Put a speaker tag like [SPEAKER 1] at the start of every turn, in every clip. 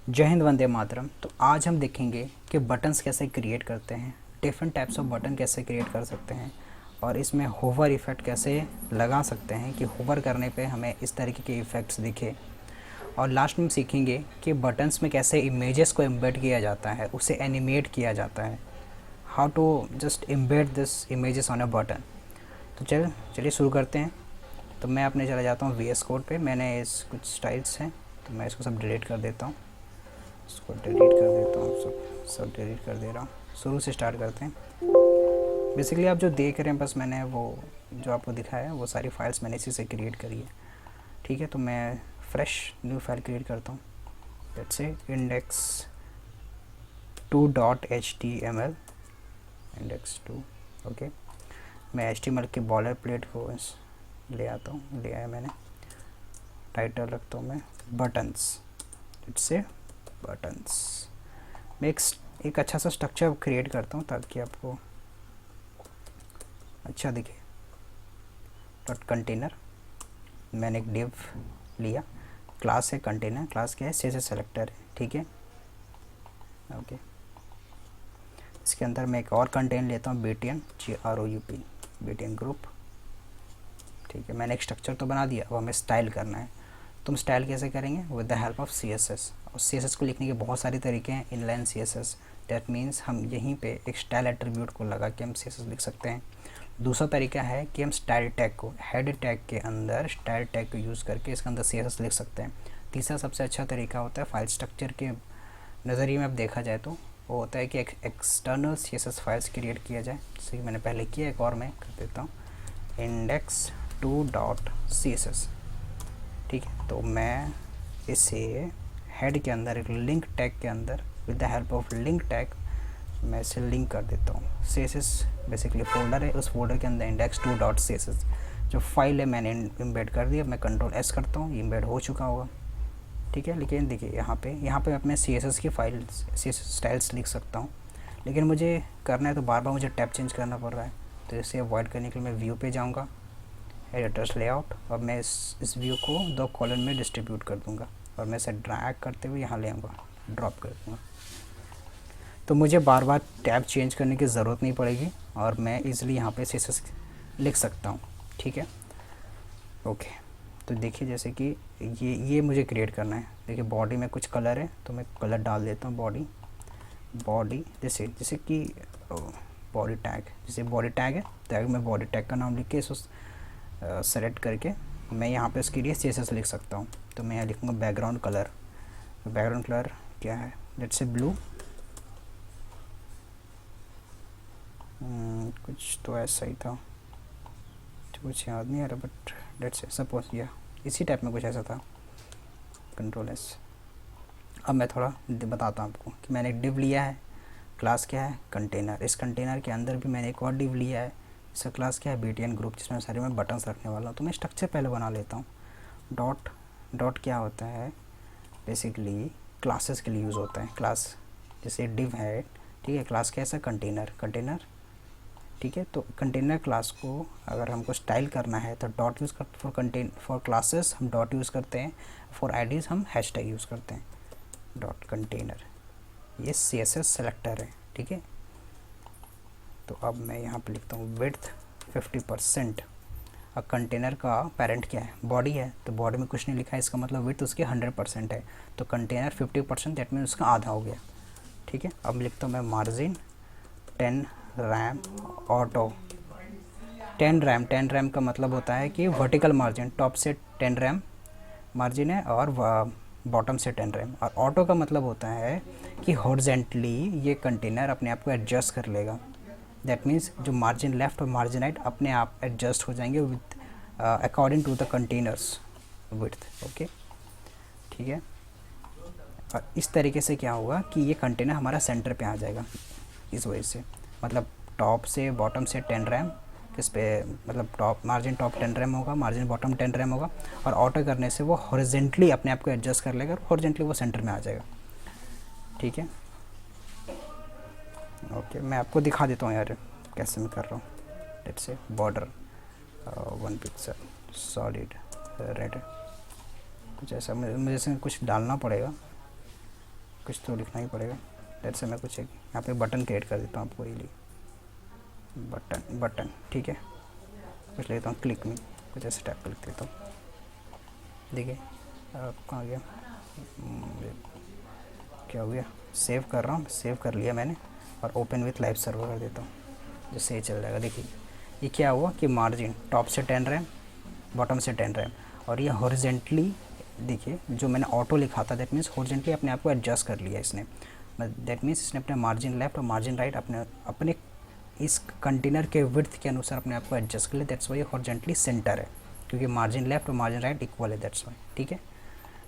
[SPEAKER 1] जय हिंद, वंदे मातरम। तो आज हम देखेंगे कि बटन्स कैसे क्रिएट करते हैं, डिफरेंट टाइप्स ऑफ बटन कैसे क्रिएट कर सकते हैं और इसमें होवर इफ़ेक्ट कैसे लगा सकते हैं कि होवर करने पे हमें इस तरीके के इफ़ेक्ट्स दिखे। और लास्ट में सीखेंगे कि बटन्स में कैसे इमेजेस को एम्बेड किया जाता है, उसे एनिमेट किया जाता है, how to just embed this images on a button. तो चलिए शुरू करते हैं। तो मैं अपने चला जाता हूँ VS कोड पे। मैंने इस कुछ स्टाइल्स हैं तो मैं इसको सब डिलीट कर देता हूँ, इसको डिलीट कर देता हूँ, सब सब डिलीट कर दे रहा हूँ। शुरू से स्टार्ट करते हैं। बेसिकली आप जो देख रहे हैं, बस मैंने वो जो आपको दिखाया है वो सारी फाइल्स मैंने इसी से क्रिएट करी है। ठीक है, तो मैं फ्रेश न्यू फाइल क्रिएट करता हूँ। Let's say index2.html, index2। Okay, मैं HTML के बॉलर प्लेट को ले आता हूँ, ले आया मैंने। टाइटल रखता हूँ मैं बटन्स, लेट्स से बटन्स। मैं एक अच्छा सा स्ट्रक्चर क्रिएट करता हूँ ताकि आपको अच्छा दिखे। डॉट कंटेनर, मैंने एक डिव लिया, क्लास है कंटेनर, क्लास क्या है, CSS सेलेक्टर है। ठीक है, ओके। इसके अंदर मैं एक और कंटेन लेता हूँ, BTN GROUP, BTN ग्रुप। ठीक है, मैंने एक स्ट्रक्चर तो बना दिया, अब हमें स्टाइल करना है। तुम स्टाइल कैसे करेंगे? With the help of CSS। और CSS को लिखने के बहुत सारे तरीके हैं। इनलाइन CSS, दैट मीन्स हम यहीं पे एक स्टाइल एट्रीब्यूट को लगा के हम CSS लिख सकते हैं। दूसरा तरीका है कि हम स्टाइल टैग को, हेड टैग के अंदर स्टाइल टैग को यूज़ करके इसके अंदर CSS लिख सकते हैं। तीसरा सबसे अच्छा तरीका होता है फाइल स्ट्रक्चर के नज़रिए में अब देखा जाए तो वो होता है कि एक एक्सटर्नल CSS फाइल्स क्रिएट किया जाए, जैसे कि मैंने पहले किया। एक और मैं कर देता हूँ, index2.css। ठीक है, तो मैं इसे हेड के अंदर एक लिंक टैग के अंदर with the help of link tag मैं इसे लिंक कर देता हूँ। CSS बेसिकली फोल्डर है, उस फोल्डर के अंदर index2.css जो फाइल है मैंने इम्बेड कर दिया। मैं Ctrl+S करता हूँ, इम्बेड हो चुका होगा। ठीक है, लेकिन देखिए यहाँ पे मैं अपने CSS की फाइल CSS स्टाइल्स लिख सकता हूँ, लेकिन मुझे करना है तो बार बार मुझे टैब चेंज करना पड़ रहा है। तो इसे अवॉइड करने के लिए मैं व्यू पे जाऊँगा, एडिटर्स लेआउट, और मैं इस व्यू को 2 कॉलम में डिस्ट्रीब्यूट कर दूँगा और मैं इसे ड्रैग करते हुए यहाँ ले आऊँगा, ड्रॉप कर दूँगा। तो मुझे बार बार टैब चेंज करने की ज़रूरत नहीं पड़ेगी और मैं इजीली यहाँ पे CSS लिख सकता हूँ। ठीक है, ओके। तो देखिए जैसे कि ये मुझे क्रिएट करना है। देखिए बॉडी में कुछ कलर है तो मैं कलर डाल देता हूँ। बॉडी जैसे कि बॉडी टैग, जैसे बॉडी टैग है, टैग में बॉडी टैग का नाम लिख के इसको सेलेक्ट करके मैं यहाँ पे इसके लिए CSS लिख सकता हूँ। तो मैं यहाँ लिखूँगा बैकग्राउंड कलर। तो बैकग्राउंड कलर क्या है, लेट्स से ब्लू। कुछ तो ऐसा ही था, कुछ याद नहीं आ रहा, बट लेट्स से सपोज या इसी टाइप में कुछ ऐसा था। Ctrl+S। अब मैं थोड़ा बताता हूँ आपको कि मैंने एक डिव लिया है, क्लास क्या है, कंटेनर। इस कंटेनर के अंदर भी मैंने एक और डिव लिया है, इसका क्लास क्या है, BTN ग्रुप, जिसमें सारे मैं बटन्स रखने वाला हूँ। तो मैं स्ट्रक्चर पहले बना लेता हूँ। डॉट क्या होता है, बेसिकली क्लासेस के लिए यूज़ होता है। क्लास जैसे डिव है, ठीक है, क्लास कैसा, कंटेनर। ठीक है, तो कंटेनर क्लास को अगर हमको स्टाइल करना है तो डॉट यूज़ कर, फॉर क्लासेस हम डॉट यूज़ करते हैं, फॉर आईडीज़ हम हैशटैग यूज़ करते हैं। डॉट कंटेनर, ये CSS सेलेक्टर है। ठीक है, तो अब मैं यहाँ पे लिखता हूँ विड्थ 50%। अब कंटेनर का पेरेंट क्या है, बॉडी है, तो बॉडी में कुछ नहीं लिखा है, इसका मतलब विड्थ उसकी 100% है। तो कंटेनर 50%, दैट मीन उसका आधा हो गया। ठीक है, अब लिखता हूँ मैं मार्जिन 10 रैम ऑटो। 10 रैम का मतलब होता है कि वर्टिकल मार्जिन, टॉप से 10 रैम मार्जिन है और बॉटम से 10 रैम। और ऑटो का मतलब होता है कि हॉरिजेंटली ये कंटेनर अपने आप को एडजस्ट कर लेगा। दैट मीन्स जो मार्जिन लेफ़्ट और मार्जिन राइट अपने आप एडजस्ट हो जाएंगे with according to the containers width. Okay, ठीक है। और इस तरीके से क्या होगा कि ये कंटेनर हमारा सेंटर पे आ जाएगा इस वजह से। मतलब टॉप से बॉटम से 10 रैम, किस पे, मतलब टॉप 10 रैम होगा, मार्जिन बॉटम 10 रैम होगा, और ऑटो करने से वो हॉरिजेंटली अपने आप को एडजस्ट कर लेगा और हॉरिजेंटली वो सेंटर में आ जाएगा। ठीक है, ओके, मैं आपको दिखा देता हूँ यार कैसे मैं कर रहा हूँ। Let's say border 1 pixel solid red, कुछ ऐसा मुझे कुछ डालना पड़ेगा। कुछ तो लिखना ही पड़ेगा। जैसे मैं कुछ यहाँ पे बटन क्रिएट कर देता हूँ आपको लिए, बटन ठीक है, कुछ लेता हूँ क्लिक में, कुछ ऐसे टाइप कर लिख देता हूँ। देखिए कहाँ गया, क्या हो गया, सेव कर रहा हूँ, सेव कर लिया मैंने और ओपन विथ लाइव सर्वर कर देता हूँ, जिससे ये चल जाएगा। देखिए ये क्या हुआ कि मार्जिन टॉप से 10 रैम, बॉटम से 10 रैम, और ये हॉरिजेंटली देखिए जो मैंने ऑटो लिखा था दैट मीन्स हॉरिजेंटली अपने आप को एडजस्ट कर लिया इसने। दैट मीन्स इसने अपने मार्जिन लेफ्ट और मार्जिन राइट अपने इस कंटेनर के विड्थ के अनुसार अपने आप को एडजस्ट कर लिया। दैट्स वाई हॉरिजेंटली सेंटर है, क्योंकि मार्जिन लेफ्ट और मार्जिन राइट इक्वल है, दैट्स वाई। ठीक है,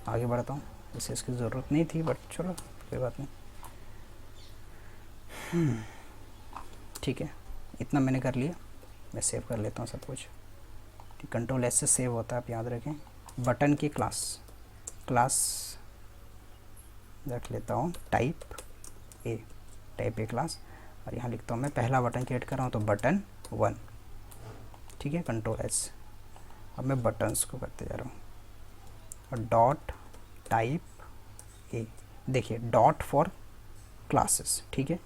[SPEAKER 1] आगे बढ़ता हूँ। इसे इसकी ज़रूरत नहीं थी बट चलो कोई बात नहीं। ठीक है, इतना मैंने कर लिया, मैं सेव कर लेता हूँ सब कुछ। कंट्रोल एस से सेव होता है, आप याद रखें। बटन की क्लास रख लेता हूँ टाइप ए क्लास, और यहाँ लिखता हूँ मैं पहला बटन क्रिएट कर रहा हूँ तो बटन 1। ठीक है, कंट्रोल एस। अब मैं बटन्स को करते जा रहा हूँ और डॉट टाइप ए, देखिए डॉट फॉर क्लासेस। ठीक है,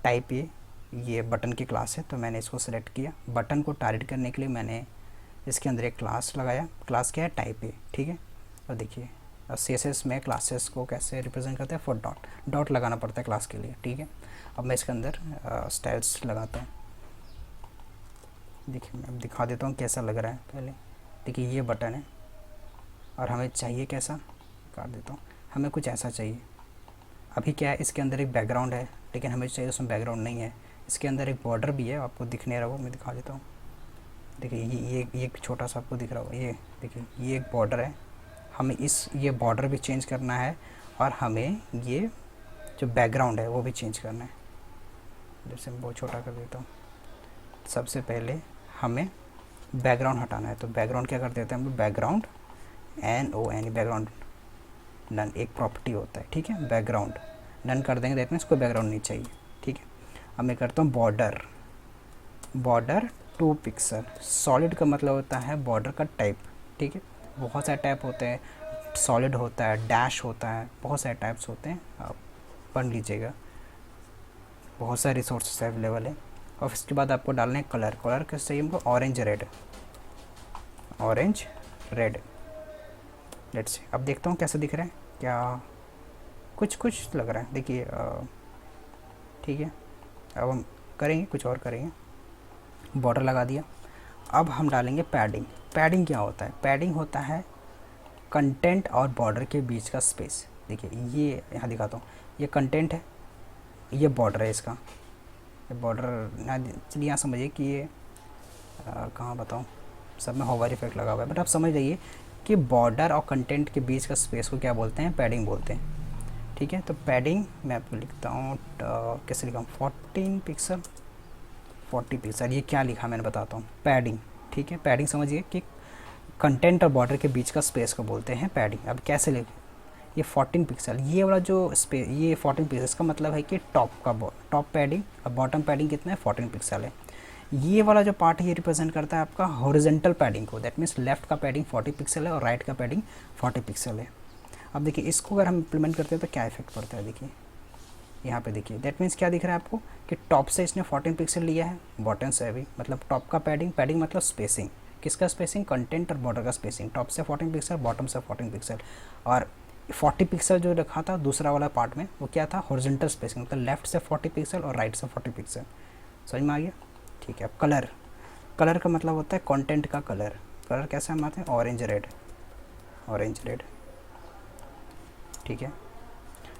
[SPEAKER 1] टाइप ए ये बटन की क्लास है, तो मैंने इसको सेलेक्ट किया। बटन को टारगेट करने के लिए मैंने इसके अंदर एक क्लास लगाया। क्लास क्या है, टाइप ए। ठीक है, और देखिए CSS में क्लासेस को कैसे रिप्रेजेंट करते हैं, फॉर डॉट लगाना पड़ता है क्लास के लिए। ठीक है, अब मैं इसके अंदर स्टाइल्स लगाता हूँ। देखिए मैं अब दिखा देता हूँ कैसा लग रहा है। पहले देखिए ये बटन है और हमें चाहिए कैसा, काट देता हूँ, हमें कुछ ऐसा चाहिए। अभी क्या है, इसके अंदर एक बैकग्राउंड है लेकिन हमें चाहिए उसमें बैकग्राउंड नहीं है। इसके अंदर एक बॉर्डर भी है, आपको दिख नहीं रहा वो, मैं दिखा देता हूँ। देखिए ये एक छोटा सा आपको दिख रहा होगा, ये देखिए ये एक बॉर्डर है। हमें ये बॉर्डर भी चेंज करना है और हमें ये जो बैकग्राउंड है वो भी चेंज करना है। जैसे मैं बहुत छोटा कर देता हूँ। सबसे पहले हमें बैकग्राउंड हटाना है, तो बैकग्राउंड क्या कर देते हैं हम लोग, बैकग्राउंड NON, बैकग्राउंड नन एक प्रॉपर्टी होता है। ठीक है, बैकग्राउंड नन कर देंगे, दैट मीन्स कोई बैकग्राउंड नहीं चाहिए। ठीक है, अब मैं करता हूँ बॉर्डर 2 पिक्सल। सॉलिड का मतलब होता है बॉर्डर का टाइप। ठीक है, बहुत सारे टाइप होते हैं, सॉलिड होता है, डैश होता है, बहुत सारे टाइप्स होते हैं, आप पढ़ लीजिएगा। बहुत सारे रिसोर्सेस अवेलेबल है। और इसके बाद आपको डालना है कलर कैसे चाहिए हमको, ऑरेंज रेड। लेट्स सी, अब देखता हूँ कैसे दिख रहा है, क्या कुछ लग रहा है। देखिए ठीक है, अब हम करेंगे कुछ और करेंगे। बॉर्डर लगा दिया। अब हम डालेंगे पैडिंग क्या होता है, पैडिंग होता है कंटेंट और बॉर्डर के बीच का स्पेस। देखिए ये यहाँ दिखाता हूँ, ये कंटेंट है, ये बॉर्डर है इसका। ये बॉर्डर चलिए यहाँ समझिए कि ये कहाँ बताऊँ, सब में होवर इफेक्ट लगा हुआ है, बट आप समझ जाइए कि बॉर्डर और कंटेंट के बीच का स्पेस को क्या बोलते हैं, पैडिंग बोलते हैं। ठीक है, तो पैडिंग मैं आपको लिखता हूँ कैसे लिखा हूँ, 40 पिक्सल। ये क्या लिखा मैंने बताता हूँ, पैडिंग। ठीक है, पैडिंग समझिए कि कंटेंट और बॉर्डर के बीच का स्पेस को बोलते हैं पैडिंग। अब कैसे लिखें, ये 14 पिक्सल, ये वाला जो स्पेस, ये 14 पिक्सल का मतलब है कि टॉप पैडिंग और बॉटम पैडिंग कितना है, 14 पिक्सल है। ये वाला जो पार्ट है ये रिप्रेजेंट करता है आपका हॉरिजेंटल पैडिंग को, दैट मीन्स लेफ्ट का पैडिंग 40 पिक्सल है और राइट का पैडिंग 40 पिक्सल है। अब देखिए इसको अगर हम इम्प्लीमेंट करते हैं तो क्या इफेक्ट पड़ता है, देखिए यहाँ पे देखिए, दैट मीन्स क्या दिख रहा है आपको कि टॉप से इसने 14 पिक्सल लिया है, बॉटम से भी, मतलब टॉप का पैडिंग मतलब स्पेसिंग, किसका स्पेसिंग, कंटेंट और बॉर्डर का स्पेसिंग, टॉप से 14 पिक्सल, बॉटम से 14 पिक्सल। और 40 पिक्सल जो रखा था दूसरा वाला पार्ट में वो क्या था, हॉरिजॉन्टल स्पेसिंग, मतलब लेफ्ट से 40 पिक्सल और राइट से 40 पिक्सल। समझ में आ गया। ठीक है, अब कलर का मतलब होता है कंटेंट का कलर कैसे हम आते हैं, ऑरेंज रेड। ठीक है,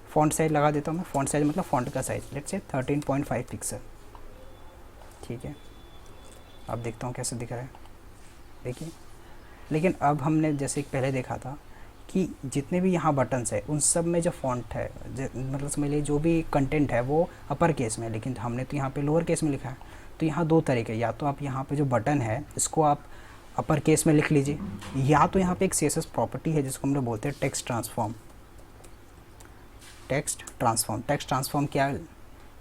[SPEAKER 1] फ़ॉन्ट साइज लगा देता हूँ मैं, फ़ॉन्ट साइज मतलब फ़ॉन्ट का साइज, लेट्स से 13.5 पिक्सल। ठीक है, अब देखता हूँ कैसे दिख रहा है, देखिए। लेकिन अब हमने जैसे पहले देखा था कि जितने भी यहाँ बटन्स है उन सब में जो फ़ॉन्ट है, मतलब समझ लीजिए जो भी कंटेंट है वो अपर केस में है, लेकिन हमने तो यहाँ पे लोअर केस में लिखा है। तो यहाँ दो तरीके, या तो आप यहाँ पे जो बटन है इसको आप अपर केस में लिख लीजिए, या तो यहाँ पे एक CSS प्रॉपर्टी है जिसको हम लोग बोलते हैं टेक्स्ट ट्रांसफॉर्म क्या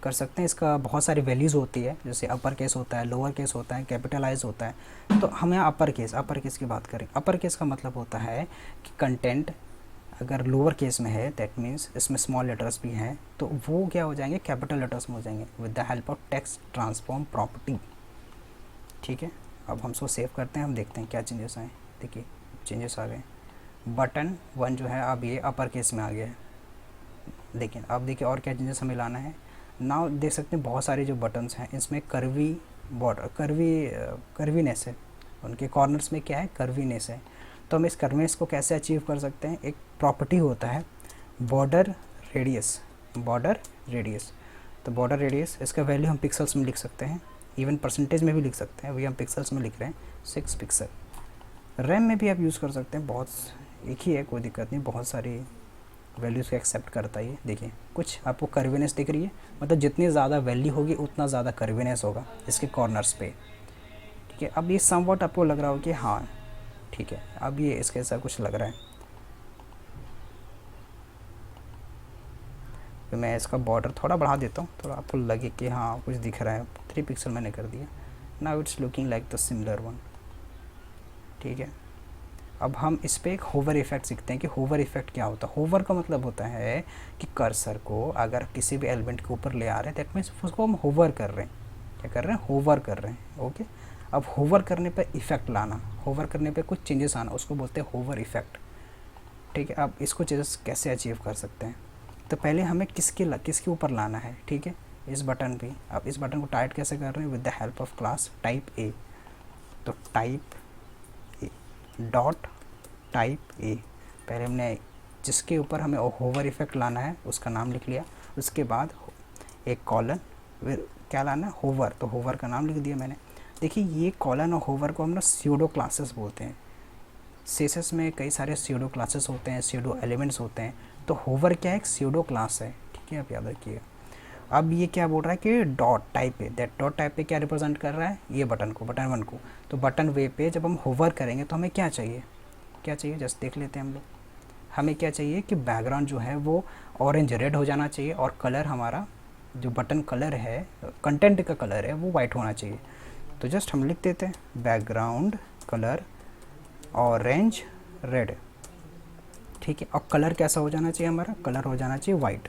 [SPEAKER 1] कर सकते हैं, इसका बहुत सारी वैल्यूज़ होती है, जैसे अपर केस होता है, लोअर केस होता है, कैपिटलाइज होता है। तो हम यहाँ अपर केस की बात करें। अपर केस का मतलब होता है कि कंटेंट अगर लोअर केस में है दैट मीन्स इसमें स्मॉल लेटर्स भी हैं तो वो क्या हो जाएंगे, कैपिटल लेटर्स में हो जाएंगे with the help of text transform property. ठीक है, अब हम इसको सेव करते हैं, हम देखते हैं क्या चेंजेस आए। देखिए चेंजेस आ गए, बटन 1 जो है अब ये अपर केस में आ गया है। लेकिन अब देखिए और क्या चेंजेस हमें लाना है। नाउ देख सकते हैं बहुत सारे जो बटन्स हैं इसमें कर्वी बॉर्डर, कर्वीनेस है, उनके कॉर्नर्स में क्या है, कर्वीनेस है। तो हम इस कर्वीनेस को कैसे अचीव कर सकते हैं, एक प्रॉपर्टी होता है बॉर्डर रेडियस, बॉर्डर रेडियस। तो बॉर्डर रेडियस इसका वैल्यू हम पिक्सल्स में लिख सकते हैं, इवन परसेंटेज में भी लिख सकते हैं, वही हम पिक्सल्स में लिख रहे हैं 6 पिक्सल। रैम में भी आप यूज़ कर सकते हैं, बहुत एक ही है, कोई दिक्कत नहीं, बहुत सारी वैल्यूज़ को एक्सेप्ट करता है ये। देखिए कुछ आपको कर्वीनेस दिख रही है, मतलब जितनी ज़्यादा वैल्यू होगी उतना ज़्यादा कर्वीनेस होगा इसके कॉर्नर्स पे। ठीक है, अब ये समवॉट आपको लग रहा हो कि हाँ ठीक है, अब ये इसके ऐसा कुछ लग रहा है। तो मैं इसका बॉर्डर थोड़ा बढ़ा देता हूँ, थोड़ा आपको लगे कि हाँ कुछ दिख रहा है। 3 पिक्सल मैंने कर दिया, now it's looking like the similar one. ठीक है, अब हम इस पर एक होवर इफेक्ट सीखते हैं कि होवर इफेक्ट क्या होता है। होवर का मतलब होता है कि कर्सर को अगर किसी भी एलिमेंट के ऊपर ले आ रहे हैं दैट मीन्स उसको हम होवर कर रहे हैं। क्या कर रहे हैं, होवर कर रहे हैं। ओके, अब होवर करने पर इफेक्ट लाना, होवर करने पर कुछ चेंजेस आना, उसको बोलते हैं होवर इफेक्ट। ठीक है, अब इसको चेंजेस कैसे अचीव कर सकते हैं, तो पहले हमें किसके ऊपर लाना है। ठीक है, इस बटन पे। अब इस बटन को टाइट कैसे कर रहे हैं, with the help of class type A. तो type A dot type A, पहले हमने जिसके ऊपर हमें होवर इफेक्ट लाना है उसका नाम लिख लिया, उसके बाद एक कॉलन, फिर क्या लाना है, होवर, तो होवर का नाम लिख दिया मैंने। देखिए ये कॉलन और होवर को हम ना स्यूडो क्लासेस बोलते हैं। सीएसएस में कई सारे स्यूडो क्लासेस होते हैं, स्यूडो एलिमेंट्स होते हैं, तो होवर क्या है, एक स्यूडो क्लास है। ठीक है, आप याद रखिएगा। अब ये क्या बोल रहा है कि डॉट टाइप पे, दैट डॉट टाइप पे क्या रिप्रेजेंट कर रहा है, ये बटन को, बटन 1 को। तो बटन वे पे जब हम होवर करेंगे तो हमें क्या चाहिए, क्या चाहिए, जस्ट देख लेते हैं हम लोग। हमें क्या चाहिए कि बैकग्राउंड जो है वो ऑरेंज रेड हो जाना चाहिए और कलर हमारा जो बटन कलर है, कंटेंट का कलर है, वो वाइट होना चाहिए। तो जस्ट हम लिख देते हैं बैकग्राउंड कलर ऑरेंज रेड। ठीक है, और कलर कैसा हो जाना चाहिए, हमारा कलर हो जाना चाहिए वाइट।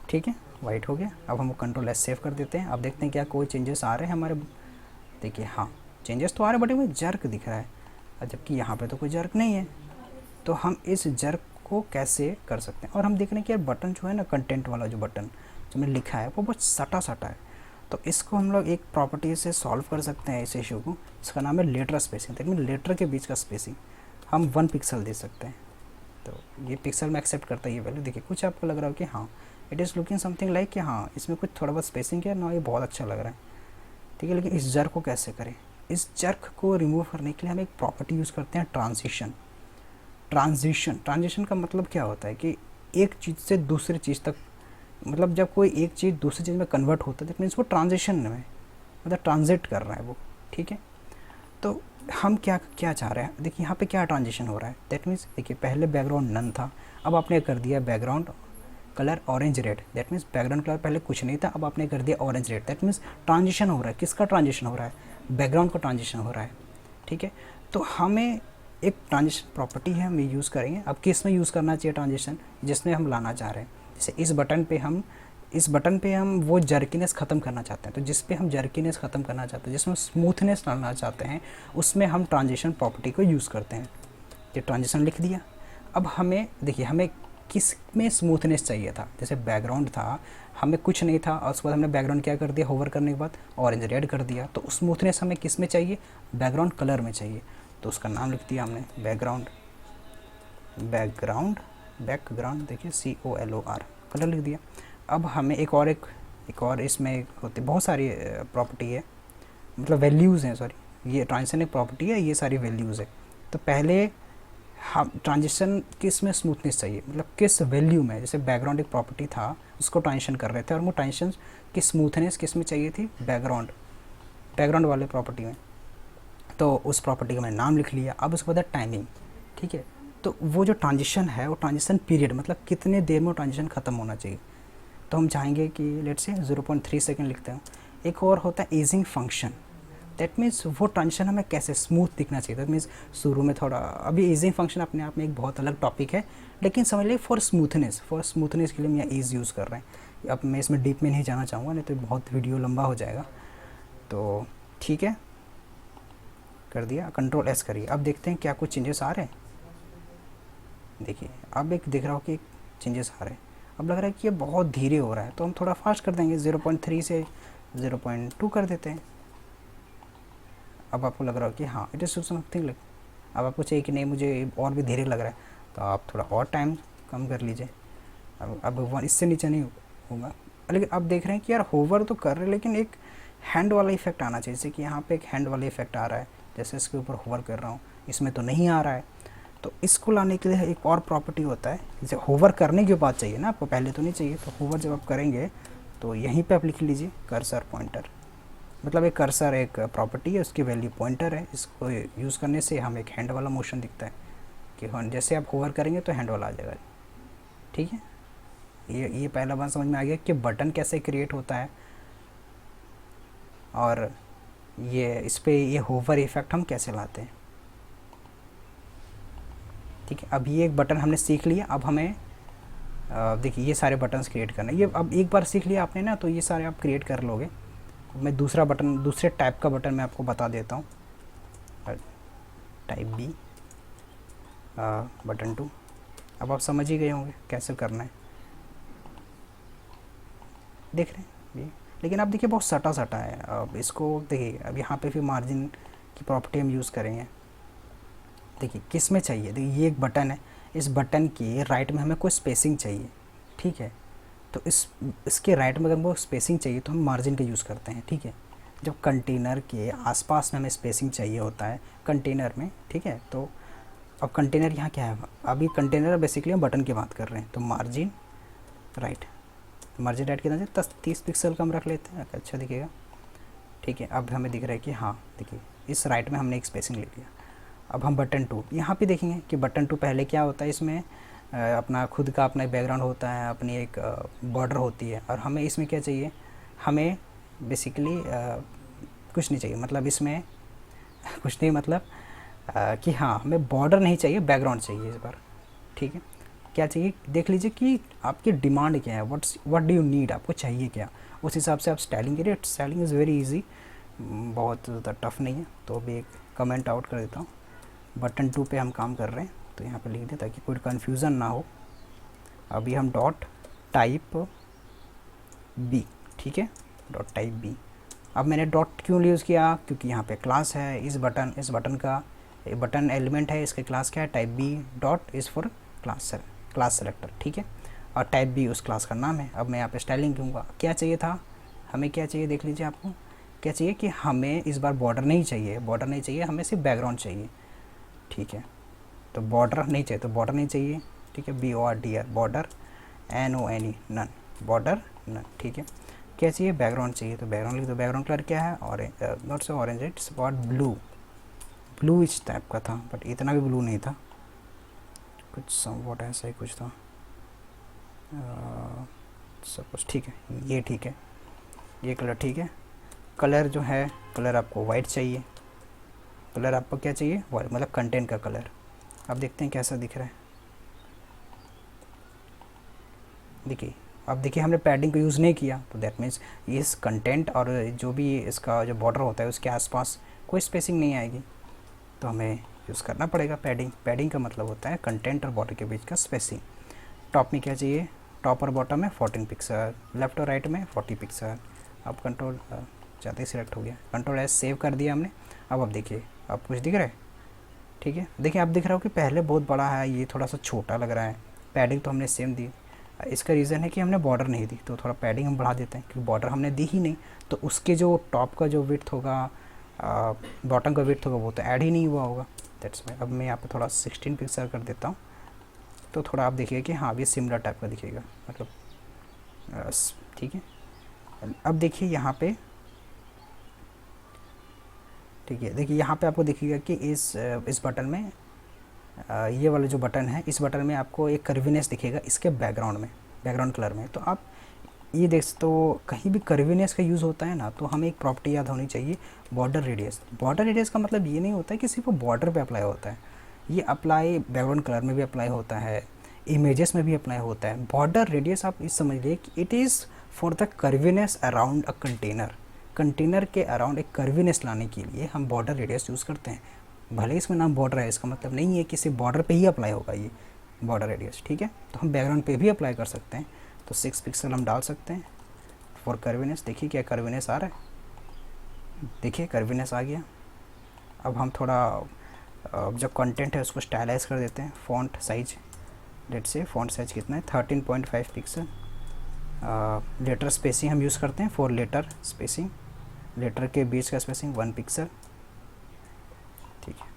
[SPEAKER 1] ठीक है, वाइट हो गया। अब हम कंट्रोल एस सेव कर देते हैं। अब देखते हैं क्या कोई चेंजेस आ रहे हैं हमारे। देखिए हाँ चेंजेस तो आ रहे हैं, बट में जर्क दिख रहा है, जबकि यहाँ पे तो कोई जर्क नहीं है। तो हम इस जर्क को कैसे कर सकते हैं, और हम देख रहे हैं कि यार बटन जो है ना, कंटेंट वाला जो बटन जो मैंने लिखा है वो बहुत सटा सटा है। तो इसको हम लोग एक प्रॉपर्टी से सॉल्व कर सकते हैं इस इशू को। इसका नाम है लेटर स्पेसिंग। देखिए लेटर के बीच का स्पेसिंग हम 1 पिक्सल दे सकते हैं। तो ये पिक्सल में एक्सेप्ट करता है ये वैल्यू। देखिए कुछ आपको लग रहा हो कि हाँ it is looking something like कि हाँ इसमें कुछ थोड़ा बहुत स्पेसिंग है ना, ये बहुत अच्छा लग रहा है। ठीक है, लेकिन इस जर्क को कैसे करें, इस जर्क को रिमूव करने के लिए हम एक प्रॉपर्टी यूज़ करते हैं ट्रांजिशन। ट्रांजिशन का मतलब क्या होता है कि एक चीज़ से दूसरी चीज़ तक, मतलब जब कोई एक चीज़ दूसरी चीज़ में कन्वर्ट होता है दैट मीन्स वो ट्रांजिशन में, मतलब ट्रांजिट कर रहा है वो। ठीक है, तो हम क्या चाह रहे हैं, देखिए यहाँ पे क्या ट्रांजिशन हो रहा है, दैट मीन्स देखिए पहले बैकग्राउंड नन था, अब आपने कर दिया background colour orange red. That means background colour पहले कुछ नहीं था, अब आपने कर दिया orange red. That means transition हो रहा है। किसका ट्रांजिशन हो रहा है, बैकग्राउंड का ट्रांजिशन हो रहा है। ठीक है, तो हमें एक ट्रांजिशन प्रॉपर्टी है, हम ये यूज़ करेंगे। अब किस में यूज़ करना चाहिए ट्रांजिशन, जिसमें हम लाना चाह रहे हैं। जैसे इस बटन पे हम वो जर्कीनेस ख़त्म करना चाहते हैं, तो जिस पे हम जर्कीनेस ख़त्म करना चाहते हैं, जिसमें स्मूथनेस लाना चाहते हैं, उसमें हम ट्रांजिशन प्रॉपर्टी को यूज़ करते हैं। ये ट्रांजिशन लिख दिया। अब हमें देखिए हमें किस में स्मूथनेस चाहिए था, जैसे बैकग्राउंड था, हमें कुछ नहीं था और उसके बाद हमने बैकग्राउंड क्या कर दिया, होवर करने के बाद ऑरेंज रेड कर दिया। तो स्मूथनेस हमें किस में चाहिए, बैकग्राउंड कलर में चाहिए। तो उसका नाम लिख दिया हमने बैकग्राउंड देखिए COLOR, कलर लिख दिया। अब हमें एक और इसमें होती बहुत सारी प्रॉपर्टी है, मतलब वैल्यूज़ हैं, सॉरी ये ट्रांजिशन एक प्रॉपर्टी है, ये सारी वैल्यूज़ है। तो पहले हम ट्रांजिशन किस में स्मूथनेस चाहिए, मतलब किस वैल्यू में, जैसे बैकग्राउंड एक प्रॉपर्टी था उसको ट्रांजिशन कर रहे थे, और वो ट्रांजिशन की स्मूथनेस किस में चाहिए थी, बैकग्राउंड वाले प्रॉपर्टी में। तो उस प्रॉपर्टी का मैंने नाम लिख लिया। अब उसके बाद टाइमिंग। ठीक है, तो वो जो ट्रांजिशन है वो ट्रांजिशन पीरियड, मतलब कितने देर में ट्रांजिशन ख़त्म होना चाहिए। तो हम चाहेंगे कि लेट्स से 0.3 सेकेंड लिखते हैं। एक और होता है एजिंग फंक्शन, दैट मीन्स वो ट्रांजिशन हमें कैसे स्मूथ दिखना चाहिए। दैट मीन्स शुरू में थोड़ा, अभी ईजिंग फंक्शन अपने आप में एक बहुत अलग टॉपिक है, लेकिन समझ लीजिए फॉर स्मूथनेस के लिए मैं ईज़ यूज़ कर रहे हैं। अब मैं इसमें डीप में नहीं जाना चाहूँगा, नहीं तो बहुत वीडियो लंबा हो जाएगा। तो ठीक है, कर दिया, कंट्रोल एस करिए। अब देखते हैं क्या कुछ चेंजेस आ रहे हैं। देखिए अब एक दिख रहा हो कि चेंजेस आ रहे हैं। अब लग रहा है कि ये बहुत धीरे हो रहा है, तो हम थोड़ा फास्ट कर देंगे, 0.3 से 0.2 कर देते हैं। अब आपको लग रहा हो कि हाँ इट इज़ समथिंग लाइक, अब आपको चाहिए कि नहीं मुझे और भी धीरे लग रहा है, तो आप थोड़ा और टाइम कम कर लीजिए। अब 1 इससे नीचे नहीं होगा। लेकिन अब देख रहे हैं कि यार होवर तो कर रहे हैं, लेकिन एक हैंड वाला इफेक्ट आना चाहिए। जैसे कि यहाँ पे एक हैंड वाला इफेक्ट आ रहा है, जैसे इसके ऊपर होवर कर रहा हूँ, इसमें तो नहीं आ रहा है। तो इसको लाने के लिए एक और प्रॉपर्टी होता है, जैसे होवर करने के बाद चाहिए ना आपको, पहले तो नहीं चाहिए। तो होवर जब आप करेंगे तो यहीं पे आप लिख लीजिए कर्सर पॉइंटर, मतलब एक कर्सर एक प्रॉपर्टी है, उसकी वैल्यू पॉइंटर है। इसको यूज़ करने से हमें एक हैंड वाला मोशन दिखता है कि हाँ जैसे आप होवर करेंगे तो हैंड वाला आ जाएगा। ठीक है, ये पहला बात समझ में आ गया कि बटन कैसे क्रिएट होता है, और ये इस पर ये होवर इफेक्ट हम कैसे लाते हैं। ठीक है, अब ये एक बटन हमने सीख लिया। अब हमें देखिए ये सारे बटन्स क्रिएट करना है। ये अब एक बार सीख लिया आपने ना, तो ये सारे आप क्रिएट कर लोगे। मैं दूसरा बटन, दूसरे टाइप का बटन मैं आपको बता देता हूँ। Type B, button 2। अब आप समझ ही गए होंगे कैसे करना है, देख रहे हैं ये। लेकिन आप देखिए बहुत सटा सटा है। अब इसको देखिए, अब यहाँ पे फिर मार्जिन की प्रॉपर्टी हम यूज़ करेंगे। देखिए किस में चाहिए, देखिए ये एक बटन है, इस बटन के राइट में हमें कोई स्पेसिंग चाहिए। ठीक है, तो इसके राइट में अगर वो स्पेसिंग चाहिए तो हम मार्जिन का यूज़ करते हैं। ठीक है, जब कंटेनर के आसपास में हमें स्पेसिंग चाहिए होता है कंटेनर में। ठीक है, तो अब कंटेनर यहाँ क्या है, अभी कंटेनर बेसिकली हम बटन की बात कर रहे हैं। तो मार्जिन राइट, मार्जिन राइट कितना चाहिए, 30 पिक्सल का हम रख लेते हैं, अच्छा दिखेगा। ठीक है, अब हमें दिख रहा है कि हाँ देखिए इस राइट में हमने एक स्पेसिंग ले लिया। अब हम बटन 2 यहाँ पे देखेंगे कि बटन 2 पहले क्या होता है, इसमें अपना खुद का अपना बैकग्राउंड होता है, अपनी एक बॉर्डर होती है। और हमें इसमें क्या चाहिए, हमें बेसिकली कुछ नहीं चाहिए, मतलब इसमें कुछ नहीं, मतलब कि हाँ हमें बॉर्डर नहीं चाहिए, बैकग्राउंड चाहिए इस बार। ठीक है, क्या चाहिए देख लीजिए कि आपकी डिमांड क्या है, व्हाट डू यू नीड, आपको चाहिए क्या, उस हिसाब से आप स्टाइलिंग करिए। स्टाइलिंग इज़ वेरी इजी, बहुत ज़्यादा टफ नहीं है। तो अभी एक कमेंट आउट कर देता हूँ, बटन 2 पे हम काम कर रहे हैं, तो यहाँ पे लिख दें ताकि कोई कन्फ्यूज़न ना हो। अभी हम डॉट टाइप बी, ठीक है, डॉट टाइप बी। अब मैंने डॉट क्यों यूज़ किया, क्योंकि यहाँ पे क्लास है, इस बटन का बटन एलिमेंट है, इसके क्लास क्या है, type B dot is for class selector. ठीक है, और टाइप बी उस क्लास का नाम है। अब मैं यहाँ पे स्टाइलिंग दूँगा, क्या चाहिए था हमें, क्या चाहिए देख लीजिए, आपको क्या चाहिए कि हमें इस बार बॉर्डर नहीं चाहिए, हमें सिर्फ बैकग्राउंड चाहिए। ठीक है, तो बॉर्डर नहीं चाहिए, तो बॉर्डर नहीं चाहिए। ठीक है, BORDR border, NONE none, border none. ठीक है, क्या चाहिए, बैकग्राउंड चाहिए, तो बैकग्राउंड लिख दो। बैकग्राउंड कलर क्या है, orange, not so orange, it's what blue इस टाइप का था, बट इतना भी ब्लू नहीं था, कुछ समवॉट ऐसा ही कुछ था सब कुछ। ठीक है, ये ठीक है, ये कलर ठीक है। कलर जो है, कलर आपको वाइट चाहिए, कलर आपको क्या चाहिए, वाइट, मतलब कंटेंट का कलर। अब देखते हैं कैसा दिख रहा है। देखिए, अब देखिए हमने पैडिंग को यूज़ नहीं किया, तो दैट मीन्स इस कंटेंट और जो भी इसका जो बॉर्डर होता है उसके आसपास कोई स्पेसिंग नहीं आएगी, तो हमें यूज़ करना पड़ेगा पैडिंग। पैडिंग का मतलब होता है कंटेंट और बॉर्डर के बीच का स्पेसिंग। टॉप में क्या चाहिए, टॉप और बॉटम में 14 पिक्सल, लेफ्ट और राइट में 40 पिक्सल। अब कंट्रोल ज़्यादा ही सिलेक्ट हो गया, कंट्रोल एस सेव कर दिया हमने। अब देखिए, अब कुछ दिख रहा है। ठीक है, देखिए आप दिख रहा हो कि पहले बहुत बड़ा है, ये थोड़ा सा छोटा लग रहा है। पैडिंग तो हमने सेम दी, इसका रीज़न है कि हमने बॉर्डर नहीं दी, तो थोड़ा पैडिंग हम बढ़ा देते हैं, क्योंकि बॉर्डर हमने दी ही नहीं, तो उसके जो टॉप का जो विड्थ होगा, बॉटम का विड्थ होगा, वो तो ऐड ही नहीं हुआ होगा। That's why. अब मैं यहाँ पे थोड़ा 16 पिक्सल कर देता हूँ, तो थोड़ा आप देखिए कि हाँ ये सिमिलर टाइप का दिखेगा, मतलब ठीक है। अब देखिए यहाँ पे, ठीक है, देखिए यहाँ पे आपको दिखेगा कि इस बटन में ये वाला जो बटन है, इस बटन में आपको एक कर्वीनेस दिखेगा इसके बैकग्राउंड में, बैकग्राउंड कलर में। तो आप ये देख तो कहीं भी कर्वीनेस का यूज़ होता है ना, तो हमें एक प्रॉपर्टी याद होनी चाहिए, बॉर्डर रेडियस। बॉर्डर रेडियस का मतलब ये नहीं होता है कि सिर्फ बॉर्डर पे अप्लाई होता है, ये अप्लाई बैकग्राउंड कलर में भी अप्लाई होता है, इमेजेस में भी अप्लाई होता है। बॉर्डर रेडियस आप इस समझ लीजिए कि it is for the curviness around a container. Container के अराउंड एक कर्वीनेस लाने के लिए हम बॉर्डर रेडियस यूज़ करते हैं। भले इसमें नाम बॉर्डर है, इसका मतलब नहीं है कि सिर्फ बॉर्डर पे ही अप्लाई होगा ये बॉर्डर रेडियस, ठीक है। तो हम बैकग्राउंड पे भी अप्लाई कर सकते हैं। तो 6 पिक्सल हम डाल सकते हैं फॉर कर्वीनेस। देखिए क्या कर्वीनेस आ रहा है, देखिए कर्वीनेस आ गया। अब हम थोड़ा जो कंटेंट है उसको स्टाइलाइज कर देते हैं। फ़ॉन्ट साइज, लेट से फ़ॉन्ट साइज कितना है, 13.5 पिक्सल। लेटर स्पेसिंग हम यूज़ करते हैं, 4 लेटर स्पेसिंग, लेटर के बीच का स्पेसिंग 1 पिक्सल, ठीक है।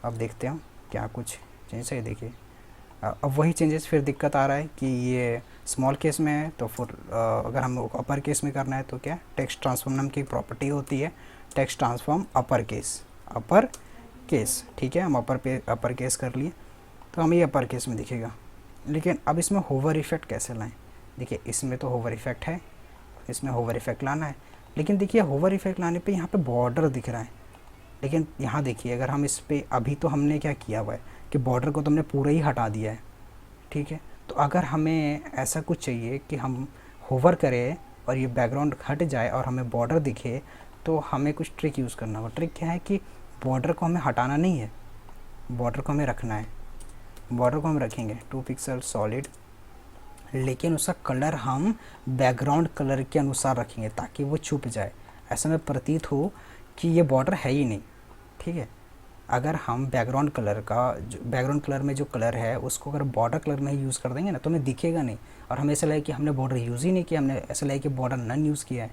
[SPEAKER 1] अब देखते हैं क्या कुछ चेंज है, देखिए अब वही चेंजेस फिर दिक्कत आ रहा है कि ये स्मॉल केस में है, तो फिर अगर हम अपर केस में करना है तो क्या, टेक्स्ट ट्रांसफॉर्म नाम की प्रॉपर्टी होती है, टेक्स्ट ट्रांसफॉर्म अपर केस, ठीक है। हम अपर केस कर लिए तो हमें ये अपर केस में दिखेगा। लेकिन अब इसमें होवर इफेक्ट कैसे लाएं, देखिए इसमें तो होवर इफेक्ट है, इसमें होवर इफेक्ट लाना है, लेकिन देखिए होवर इफेक्ट लाने पे यहाँ पे बॉर्डर दिख रहा है। लेकिन यहाँ देखिए अगर हम इस पर, अभी तो हमने क्या किया हुआ है कि बॉर्डर को तो हमने पूरा ही हटा दिया है, ठीक है। तो अगर हमें ऐसा कुछ चाहिए कि हम होवर करें और ये बैकग्राउंड हट जाए और हमें बॉर्डर दिखे, तो हमें कुछ ट्रिक यूज़ करना होगा। ट्रिक क्या है कि बॉर्डर को हमें हटाना नहीं है, बॉर्डर को हमें रखना है। बॉर्डर को हम रखेंगे 2 पिक्सल सॉलिड, लेकिन उसका कलर हम बैकग्राउंड कलर के अनुसार रखेंगे ताकि वो छुप जाए, ऐसा में प्रतीत हो कि ये बॉर्डर है ही नहीं, ठीक है। अगर हम बैकग्राउंड कलर में जो कलर है उसको अगर बॉर्डर कलर में ही यूज़ कर देंगे ना, तो हमें दिखेगा नहीं और हमें ऐसा लगे कि हमने बॉर्डर यूज़ ही नहीं किया, हमने ऐसा लगे कि बॉर्डर नन यूज़ किया है।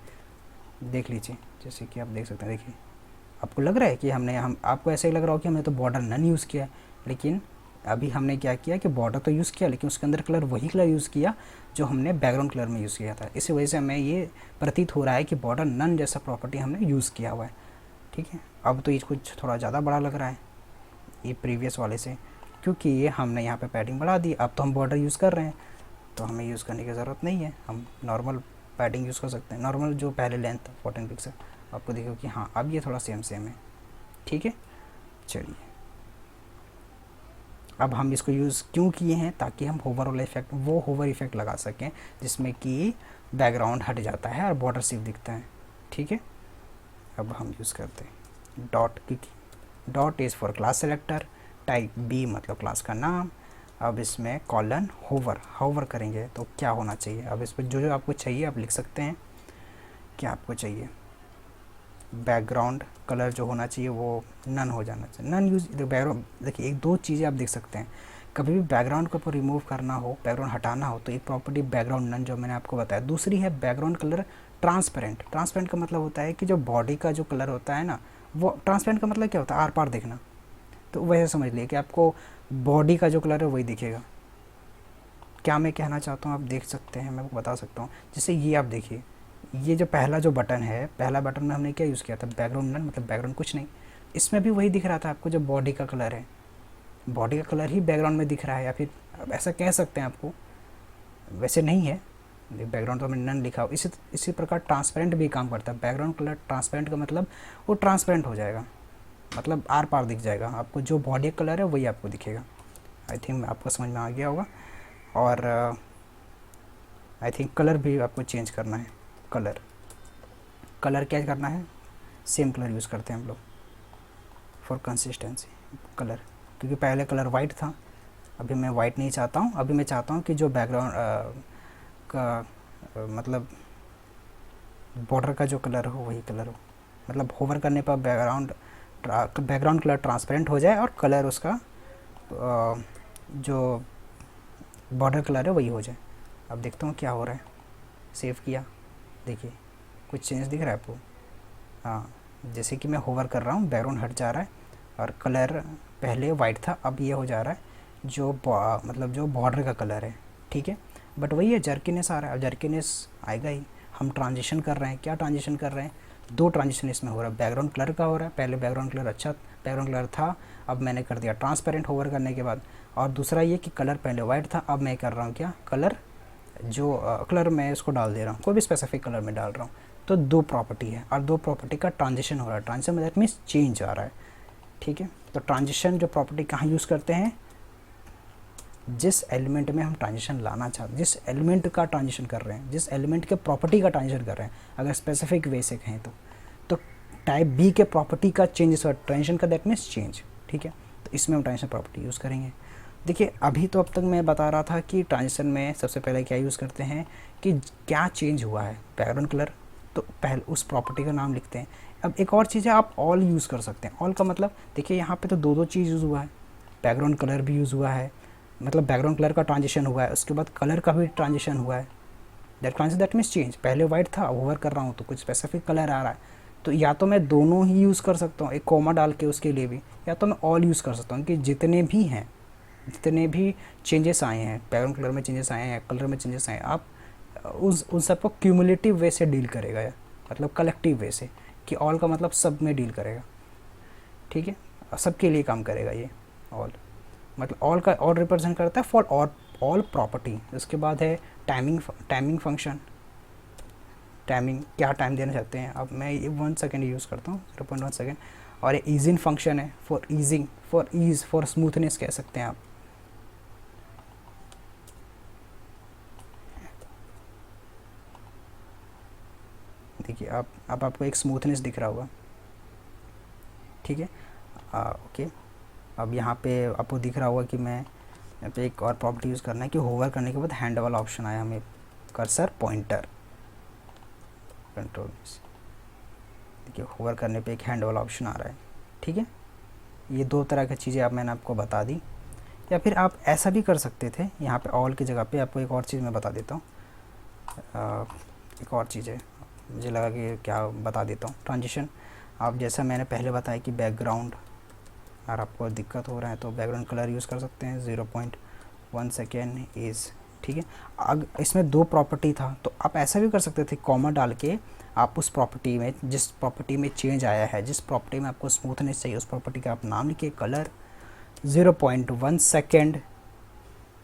[SPEAKER 1] देख लीजिए, जैसे कि आप देख सकते हैं, देखिए आपको लग रहा है कि आपको ऐसा ही लग रहा हो कि हमने तो बॉर्डर नन यूज़ किया है, लेकिन अभी हमने क्या किया कि बॉर्डर तो यूज़ किया लेकिन उसके अंदर कलर वही कलर यूज़ किया जो हमने बैकग्राउंड कलर में यूज़ किया था। इसी वजह से हमें ये प्रतीत हो रहा है कि बॉर्डर नन जैसा प्रॉपर्टी हमने यूज़ किया हुआ है, ठीक है। अब तो ये कुछ थोड़ा ज़्यादा बड़ा लग रहा है ये प्रीवियस वाले से, क्योंकि ये हमने यहाँ पे पैडिंग बढ़ा दी। अब तो हम बॉर्डर यूज़ कर रहे हैं तो हमें यूज़ करने की ज़रूरत नहीं है, हम नॉर्मल पैडिंग यूज़ कर सकते हैं, नॉर्मल जो पहले लेंथ 14 पिक्सल। आपको देखो कि हाँ अब ये थोड़ा सेम है, ठीक है। चलिए अब हम इसको यूज़ क्यों किए हैं, ताकि हम होवर इफेक्ट लगा सकें जिसमें कि बैकग्राउंड हट जाता है और बॉर्डर सिर्फ दिखता है, ठीक है। अब हम यूज़ करते हैं डॉट, क्योंकि dot is for class selector, type B मतलब क्लास का नाम। अब इसमें कॉलन होवर करेंगे तो क्या होना चाहिए, अब इस पर जो आपको चाहिए आप लिख सकते हैं। क्या आपको चाहिए, बैकग्राउंड कलर जो होना चाहिए वो नन हो जाना चाहिए, नन यूज बैकग्राउंड। देखिए एक दो चीज़ें आप देख सकते हैं, कभी भी बैकग्राउंड को ऊपर रिमूव करना हो, बैकग्राउंड हटाना हो, तो एक प्रॉपर्टी बैकग्राउंड नन जो मैंने आपको बताया। दूसरी है बैकग्राउंड कलर ट्रांसपेरेंट। ट्रांसपेरेंट का मतलब होता है कि जो बॉडी का जो कलर होता है ना, वो ट्रांसपेरेंट का मतलब क्या होता है, आर पार देखना। तो वैसे समझ लिए कि आपको बॉडी का जो कलर है वही दिखेगा। क्या मैं कहना चाहता हूँ आप देख सकते हैं, मैं आपको बता सकता हूँ। जैसे ये आप देखिए, ये जो पहला जो बटन है, पहला बटन में हमने क्या यूज़ किया था, बैकग्राउंड नन मतलब बैकग्राउंड कुछ नहीं। इसमें भी वही दिख रहा था आपको, जो बॉडी का कलर है, बॉडी का कलर ही बैकग्राउंड में दिख रहा है, या फिर ऐसा कह सकते हैं आपको। वैसे नहीं है, बैकग्राउंड तो हमने नन लिखा हो। इसी प्रकार ट्रांसपेरेंट भी काम करता है। बैकग्राउंड कलर ट्रांसपेरेंट का मतलब वो ट्रांसपेरेंट हो जाएगा, मतलब आर पार दिख जाएगा आपको, जो बॉडी कलर है वही आपको दिखेगा। आई थिंक आपको समझ में आ गया होगा। और आई थिंक कलर भी आपको चेंज करना है। कलर क्या करना है, सेम कलर यूज़ करते हैं हम लोग फॉर कंसिस्टेंसी कलर, क्योंकि पहले कलर वाइट था, अभी मैं वाइट नहीं चाहता हूँ। अभी मैं चाहता हूँ कि जो बैकग्राउंड का मतलब बॉर्डर का जो कलर हो वही कलर हो, मतलब होवर करने पर बैकग्राउंड कलर ट्रांसपेरेंट हो जाए और कलर उसका जो बॉर्डर कलर है वही हो जाए। अब देखता हूँ क्या हो रहा है। सेव किया, देखिए कुछ चेंज दिख रहा है आपको। हाँ, जैसे कि मैं होवर कर रहा हूँ बैकग्राउंड हट जा रहा है और कलर पहले वाइट था, अब ये हो जा रहा है जो मतलब जो बॉर्डर का कलर है, ठीक है। बट वही है, जर्किनेस आ रहा है। अब जर्किनेस आएगा ही। हम ट्रांजिशन कर रहे हैं, क्या ट्रांजिशन कर रहे हैं, दो ट्रांजिशन इसमें हो रहा है। बैकग्राउंड कलर का हो रहा है, पहले बैकग्राउंड कलर अच्छा बैकग्राउंड कलर था, अब मैंने कर दिया ट्रांसपेरेंट होवर करने के बाद। और दूसरा ये कि कलर पहले वाइट था, अब मैं कर रहा हूँ क्या, कलर जो कलर मैं इसको डाल दे रहा हूँ, कोई भी स्पेसिफिक कलर में डाल रहा हूँ, तो दो प्रॉपर्टी है और दो प्रॉपर्टी का ट्रांजिशन हो रहा है। ट्रांजिशन में दैट मीन्स चेंज आ रहा है, ठीक है। तो ट्रांजिशन जो प्रॉपर्टी कहाँ यूज़ करते हैं, जिस एलिमेंट में हम ट्रांजिशन लाना चाहते हैं, जिस एलिमेंट का ट्रांजिशन कर रहे हैं, जिस एलिमेंट के प्रॉपर्टी का ट्रांजिशन कर रहे हैं, अगर स्पेसिफिक वे से कहें तो टाइप बी के प्रॉपर्टी का चेंजेस और ट्रांजिशन का दैट मीन्स चेंज, ठीक है। तो इसमें हम ट्रांजिशन प्रॉपर्टी यूज़ करेंगे। देखिए अभी तो अब तक मैं बता रहा था कि ट्रांजिशन में सबसे पहले क्या यूज़ करते हैं कि क्या चेंज हुआ है, बैकग्राउंड कलर, तो पहले उस प्रॉपर्टी का नाम लिखते हैं। अब एक और चीज़ है, आप ऑल यूज़ कर सकते हैं। ऑल का मतलब देखिए यहाँ पे तो दो चीज़ यूज़ हुआ है, बैकग्राउंड कलर भी यूज़ हुआ है, मतलब बैकग्राउंड कलर का ट्रांजिशन हुआ है, उसके बाद कलर का भी ट्रांजिशन हुआ है। दैट मीन्स चेंज, पहले वाइट था ओवर कर रहा हूँ तो कुछ स्पेसिफिक कलर आ रहा है, तो या तो मैं दोनों ही यूज़ कर सकता हूँ, एक कॉमा डाल के उसके लिए भी, या तो मैं ऑल यूज़ कर सकता हूँ कि जितने भी हैं, जितने भी चेंजेस आए हैं, बैकग्राउंड कलर में चेंजेस आए हैं, कलर में चेंजेस आए हैं, आप उन सबको क्यूमुलेटिव वे से डील करेगा, मतलब कलेक्टिव वे से, कि ऑल का मतलब सब में डील करेगा, ठीक है, सबके लिए काम करेगा ये ऑल, मतलब ऑल का ऑल रिप्रेजेंट करता है फॉर ऑल प्रॉपर्टी। उसके बाद है टाइमिंग फंक्शन, टाइमिंग क्या टाइम देना चाहते हैं, अब मैं 1 सेकेंड यूज़ करता हूँ, 0.1 सेकेंड। और ये ईजिंग फंक्शन है, फॉर ईजिंग, फॉर स्मूथनेस कह सकते हैं आप। देखिए अब आपको एक स्मूथनेस दिख रहा होगा, ठीक है। ओके, अब यहाँ पे आपको दिख रहा होगा कि मैं यहाँ पे एक और प्रॉपर्टी यूज़ करना है कि होवर करने के बाद हैंड वाला ऑप्शन आया हमें, कर्सर पॉइंटर कंट्रोल, देखिए होवर करने पे एक हैंड वाला ऑप्शन आ रहा है, ठीक है। ये दो तरह की चीज़ें आप मैंने आपको बता दी। या फिर आप ऐसा भी कर सकते थे, यहाँ पे ऑल की जगह पे आपको एक और चीज़ मैं बता देता हूँ, एक और चीज़ है, मुझे लगा कि क्या बता देता हूँ। ट्रांजिशन, आप जैसा मैंने पहले बताया कि बैकग्राउंड, अगर आपको दिक्कत हो रहा है तो बैकग्राउंड कलर यूज़ कर सकते हैं, 0.1 सेकेंड इज़, ठीक है। अगर इसमें दो प्रॉपर्टी था तो आप ऐसा भी कर सकते थे, कॉमा डाल के आप उस प्रॉपर्टी में, जिस प्रॉपर्टी में चेंज आया है, जिस प्रॉपर्टी में आपको स्मूथनेस चाहिए, उस प्रॉपर्टी का आप नाम लिखिए, कलर 0.1 सेकेंड,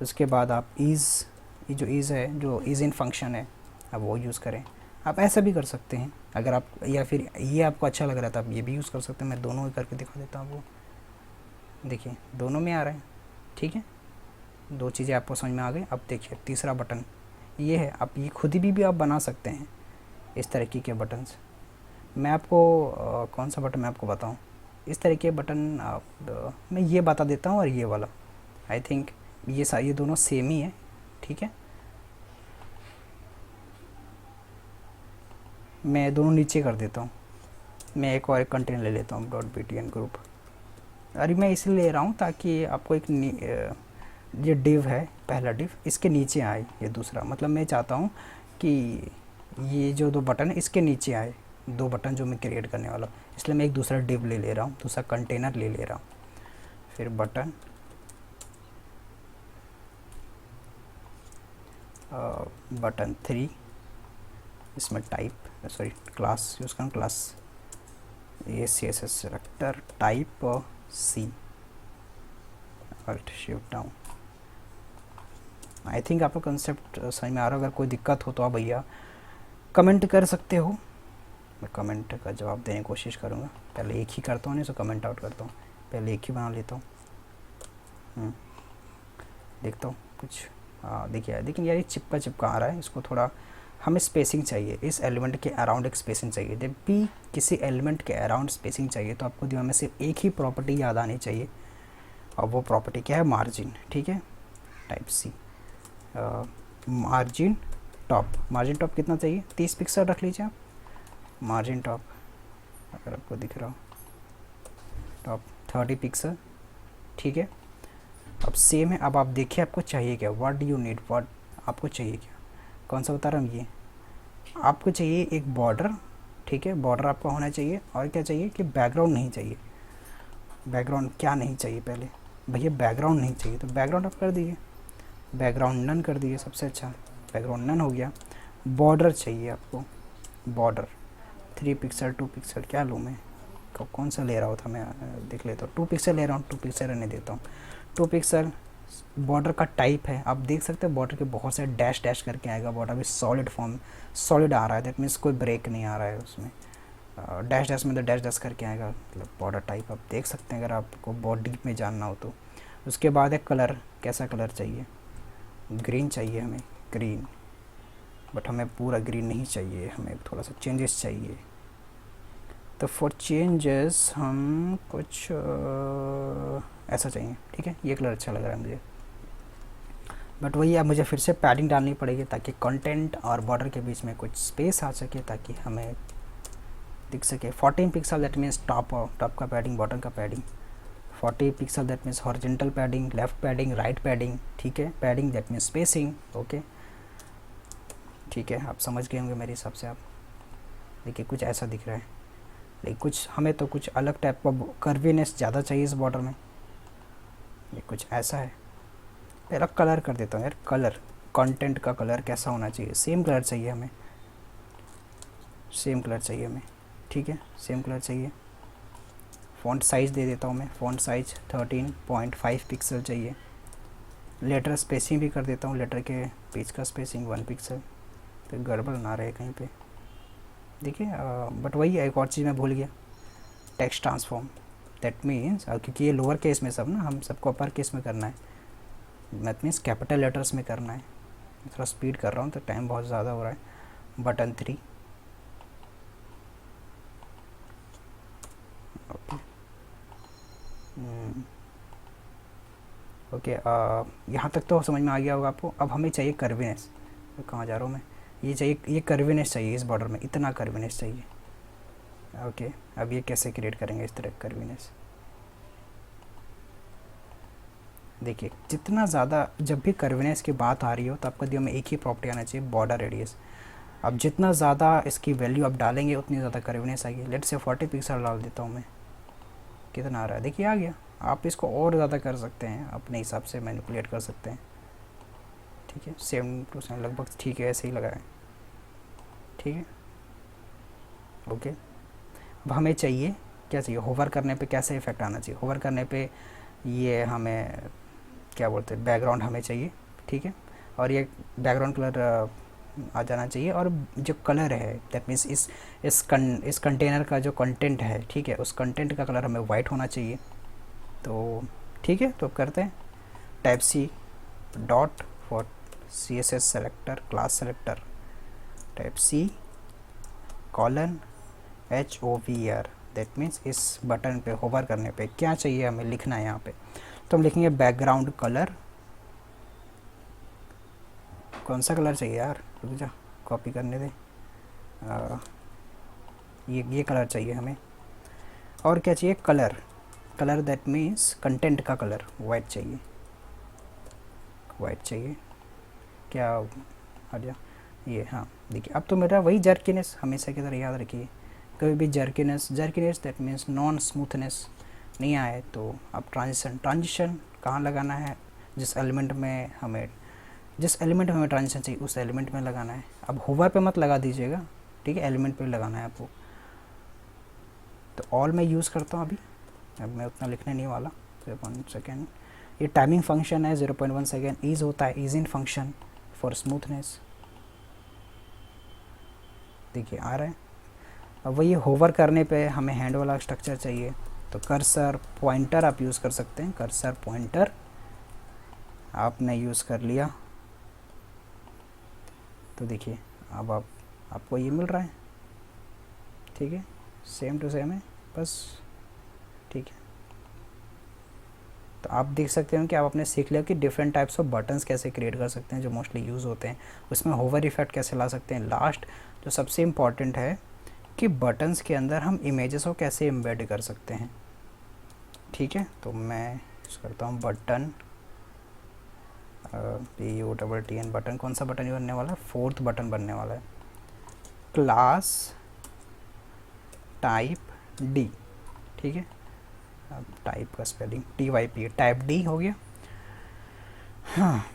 [SPEAKER 1] उसके बाद आप ईज़, ये जो ईज़ है, जो ईज़ इन फंक्शन है, आप वो यूज़ करें। आप ऐसा भी कर सकते हैं अगर आप, या फिर ये आपको अच्छा लग रहा था आप ये भी यूज़ कर सकते हैं। मैं दोनों ही करके दिखा देता हूँ आपको, देखिए दोनों में आ रहा है, ठीक है। दो चीज़ें आपको समझ में आ गई। अब देखिए तीसरा बटन ये है, आप ये खुद भी आप बना सकते हैं इस तरीके के बटन्स। मैं आपको कौन सा बटन मैं आपको बताऊं, इस तरह के बटन आप, मैं ये बता देता हूं, और ये वाला आई थिंक ये दोनों सेम ही है, ठीक है। मैं दोनों नीचे कर देता हूँ, मैं एक और एक कंटेनर ले लेता हूँ, .btn ग्रुप। अरे मैं इसलिए ले रहा हूँ ताकि आपको एक ये डिव है, पहला डिव इसके नीचे आए, ये दूसरा, मतलब मैं चाहता हूँ कि ये जो दो बटन है इसके नीचे आए, दो बटन जो मैं क्रिएट करने वाला हूँ, इसलिए मैं एक दूसरा डिव ले रहा हूँ, दूसरा कंटेनर ले रहा हूँ। फिर बटन 3, इसमें टाइप, सॉरी क्लास यूज़ करूँ, क्लास ये CSS selector type C, alt shift down. I think आपको कंसेप्ट समझ में आ रहा है। अगर कोई दिक्कत हो तो आप भैया कमेंट कर सकते हो, मैं कमेंट का जवाब देने की कोशिश करूँगा। पहले एक ही करता हूँ, नहीं तो कमेंट आउट करता हूँ, पहले एक ही बना लेता हूँ, देखता हूँ कुछ। देखिए लेकिन यार ये चिपका आ रहा है, इसको थोड़ा हमें स्पेसिंग चाहिए, इस एलिमेंट के अराउंड एक स्पेसिंग चाहिए। जब भी किसी एलिमेंट के अराउंड स्पेसिंग चाहिए तो आपको दिमाग में सिर्फ एक ही प्रॉपर्टी याद आनी चाहिए, और वो प्रॉपर्टी क्या है, मार्जिन, ठीक है। टाइप C, मार्जिन टॉप कितना चाहिए, 30 पिक्सल रख लीजिए आप, मार्जिन टॉप अगर आपको दिख रहा हो, टॉप 30 पिक्सल, ठीक है। अब सेम है, अब आप देखिए आपको चाहिए क्या, what do you need, what आपको चाहिए क्या, कौन सा बता रहा हूँ, ये आपको चाहिए एक बॉर्डर, ठीक है, बॉर्डर आपका होना चाहिए। और क्या चाहिए कि बैकग्राउंड नहीं चाहिए। बैकग्राउंड क्या नहीं चाहिए, पहले भैया बैकग्राउंड नहीं चाहिए, तो बैकग्राउंड आप कर दीजिए, बैकग्राउंड नन कर दीजिए, सबसे अच्छा बैकग्राउंड नन हो गया। बॉर्डर चाहिए आपको, बॉर्डर 3 पिक्सल 2 पिक्सल, क्या लूँ मैं, कौन सा ले रहा था मैं देख लेता हूँ, 2 पिक्सल ले रहा हूँ, 2 पिक्सल रहने देता हूँ, 2 पिक्सल बॉर्डर का टाइप है, आप देख सकते हैं बॉर्डर के बहुत सारे डैश डैश करके आएगा, बॉर्डर भी सॉलिड फॉर्म, सॉलिड आ रहा है, दैट मीन्स कोई ब्रेक नहीं आ रहा है उसमें। डैश डैश में तो डैश डैश करके आएगा, मतलब बॉर्डर टाइप आप देख सकते हैं अगर आपको बहुत डीप में जानना हो तो। उसके बाद है कलर, कैसा कलर चाहिए, ग्रीन चाहिए हमें, ग्रीन, बट हमें पूरा ग्रीन नहीं चाहिए, हमें थोड़ा सा चेंजेस चाहिए। तो फॉर चेंजेस हम कुछ ऐसा चाहिए, ठीक है, ये कलर अच्छा लग रहा है मुझे। बट वही अब मुझे फिर से पैडिंग डालनी पड़ेगी ताकि कंटेंट और बॉर्डर के बीच में कुछ स्पेस आ सके, ताकि हमें दिख सके। 14 पिक्सल दैट मीन्स टॉप का पैडिंग, बॉटम का padding. 40 pixel that means horizontal padding, left padding, right padding, ठीक है। Padding that means spacing, okay, ठीक है, आप समझ गए होंगे मेरे हिसाब से। आप देखिए कुछ ऐसा दिख रहा है, लेकिन कुछ हमें तो कुछ अलग टाइप का कर्वीनेस ज़्यादा चाहिए इस बॉर्डर में, ये कुछ ऐसा है। पहला कलर कर देता हूँ यार, कलर, कंटेंट का कलर कैसा होना चाहिए, सेम कलर चाहिए हमें, सेम कलर चाहिए हमें, ठीक है, सेम कलर चाहिए। फ़ॉन्ट साइज़ दे देता हूँ मैं, फ़ॉन्ट साइज़ 13.5 पिक्सल चाहिए। लेटर स्पेसिंग भी कर देता हूँ, लेटर के पेज का स्पेसिंग 1 पिक्सल, तो गड़बड़ ना रहे कहीं पे, देखिए। बट वही एक और चीज़ मैं भूल गया, टेक्स्ट ट्रांसफॉर्म, दैट मीन्स क्योंकि ये लोअर केस में सब ना, हम सबको अपर केस में करना है, दैट मीन्स कैपिटल लेटर्स में करना है। थोड़ा स्पीड कर रहा हूँ तो टाइम बहुत ज़्यादा हो रहा है। बटन 3, ओके, यहाँ तक तो समझ में आ गया होगा आपको। अब हमें चाहिए कर्वीनेस, कहाँ जा रहा हूँ मैं, ये चाहिए, ये कर्वीनेस चाहिए इस बॉर्डर में, इतना कर्वीनेस चाहिए, ओके। अब ये कैसे क्रिएट करेंगे इस तरह कर्वीनेस, देखिए जितना ज़्यादा, जब भी कर्वीनेस की बात आ रही हो तो आपका दिमाग में एक ही प्रॉपर्टी आना चाहिए, बॉर्डर रेडियस। अब जितना ज़्यादा इसकी वैल्यू आप डालेंगे उतनी ज़्यादा कर्वीनेस आएगी। लेट से 40 पिक्सल डाल देता हूँ मैं, कितना आ रहा है, देखिए आ गया। आप इसको और ज़्यादा कर सकते हैं, अपने हिसाब से मैनिपुलेट कर सकते हैं, ठीक है। 7 लगभग ठीक है, ऐसे ही लगाएं, ठीक है, ओके। अब हमें चाहिए, क्या चाहिए, होवर करने पे कैसे इफेक्ट आना चाहिए, होवर करने पे ये हमें क्या बोलते हैं, बैकग्राउंड हमें चाहिए, ठीक है। और ये बैकग्राउंड कलर आ जाना चाहिए, और जो कलर है दैट मीन्स इस कंटेनर का जो कंटेंट है, ठीक है, उस कंटेंट का कलर हमें वाइट होना चाहिए। तो ठीक है, तो अब करते हैं type C dot for CSS selector, class selector, type C colon HOVR, that means इस बटन पे होवर करने पे क्या चाहिए हमें लिखना है यहाँ पे। तो हम लिखेंगे बैकग्राउंड कलर, कौन सा कलर चाहिए यार, रुक जा, कॉपी करने दे, ये कलर चाहिए हमें। और क्या चाहिए, colour, colour that means content का कलर वाइट चाहिए, वाइट चाहिए, क्या आ गया ये, हाँ देखिए। अब तो मेरा वही जर्किनेस, हमेशा की तरह याद रखिए, कभी भी जर्किनेस दैट मीन्स नॉन स्मूथनेस नहीं आए तो अब ट्रांजिशन कहाँ लगाना है, जिस एलिमेंट में हमें ट्रांजिशन चाहिए उस एलिमेंट में लगाना है। अब होवर पे मत लगा दीजिएगा, ठीक है, एलिमेंट पे लगाना है आपको। तो ऑल मैं यूज़ करता हूँ अभी, अब मैं उतना लिखने नहीं वाला। 1 सेकेंड, ये टाइमिंग फंक्शन है, 0.1 सेकेंड ईज होता है, ease in function for smoothness, देखिए आ रहा है। अब वही होवर करने पे हमें हैंड वाला स्ट्रक्चर चाहिए, तो कर्सर पॉइंटर आप यूज़ कर सकते हैं, कर्सर पॉइंटर आपने यूज़ कर लिया, तो देखिए अब आपको ये मिल रहा है, ठीक है, सेम टू सेम है बस, ठीक है। तो आप देख सकते हैं कि आप अपने सीख लिया कि डिफरेंट टाइप्स ऑफ बटन्स कैसे क्रिएट कर सकते हैं जो मोस्टली यूज़ होते हैं, उसमें होवर इफेक्ट कैसे ला सकते हैं। लास्ट जो सबसे इम्पॉर्टेंट है कि बटन्स के अंदर हम इमेजेस को कैसे एम्बेड कर सकते हैं, ठीक है। तो मैं यूज़ करता हूँ बटन, PUTN बटन, कौन सा बटन बनने वाला है, 4th बटन बनने वाला है, क्लास टाइप D, ठीक है। अब टाइप का स्पेलिंग TYP, टाइप D हो गया। हाँ,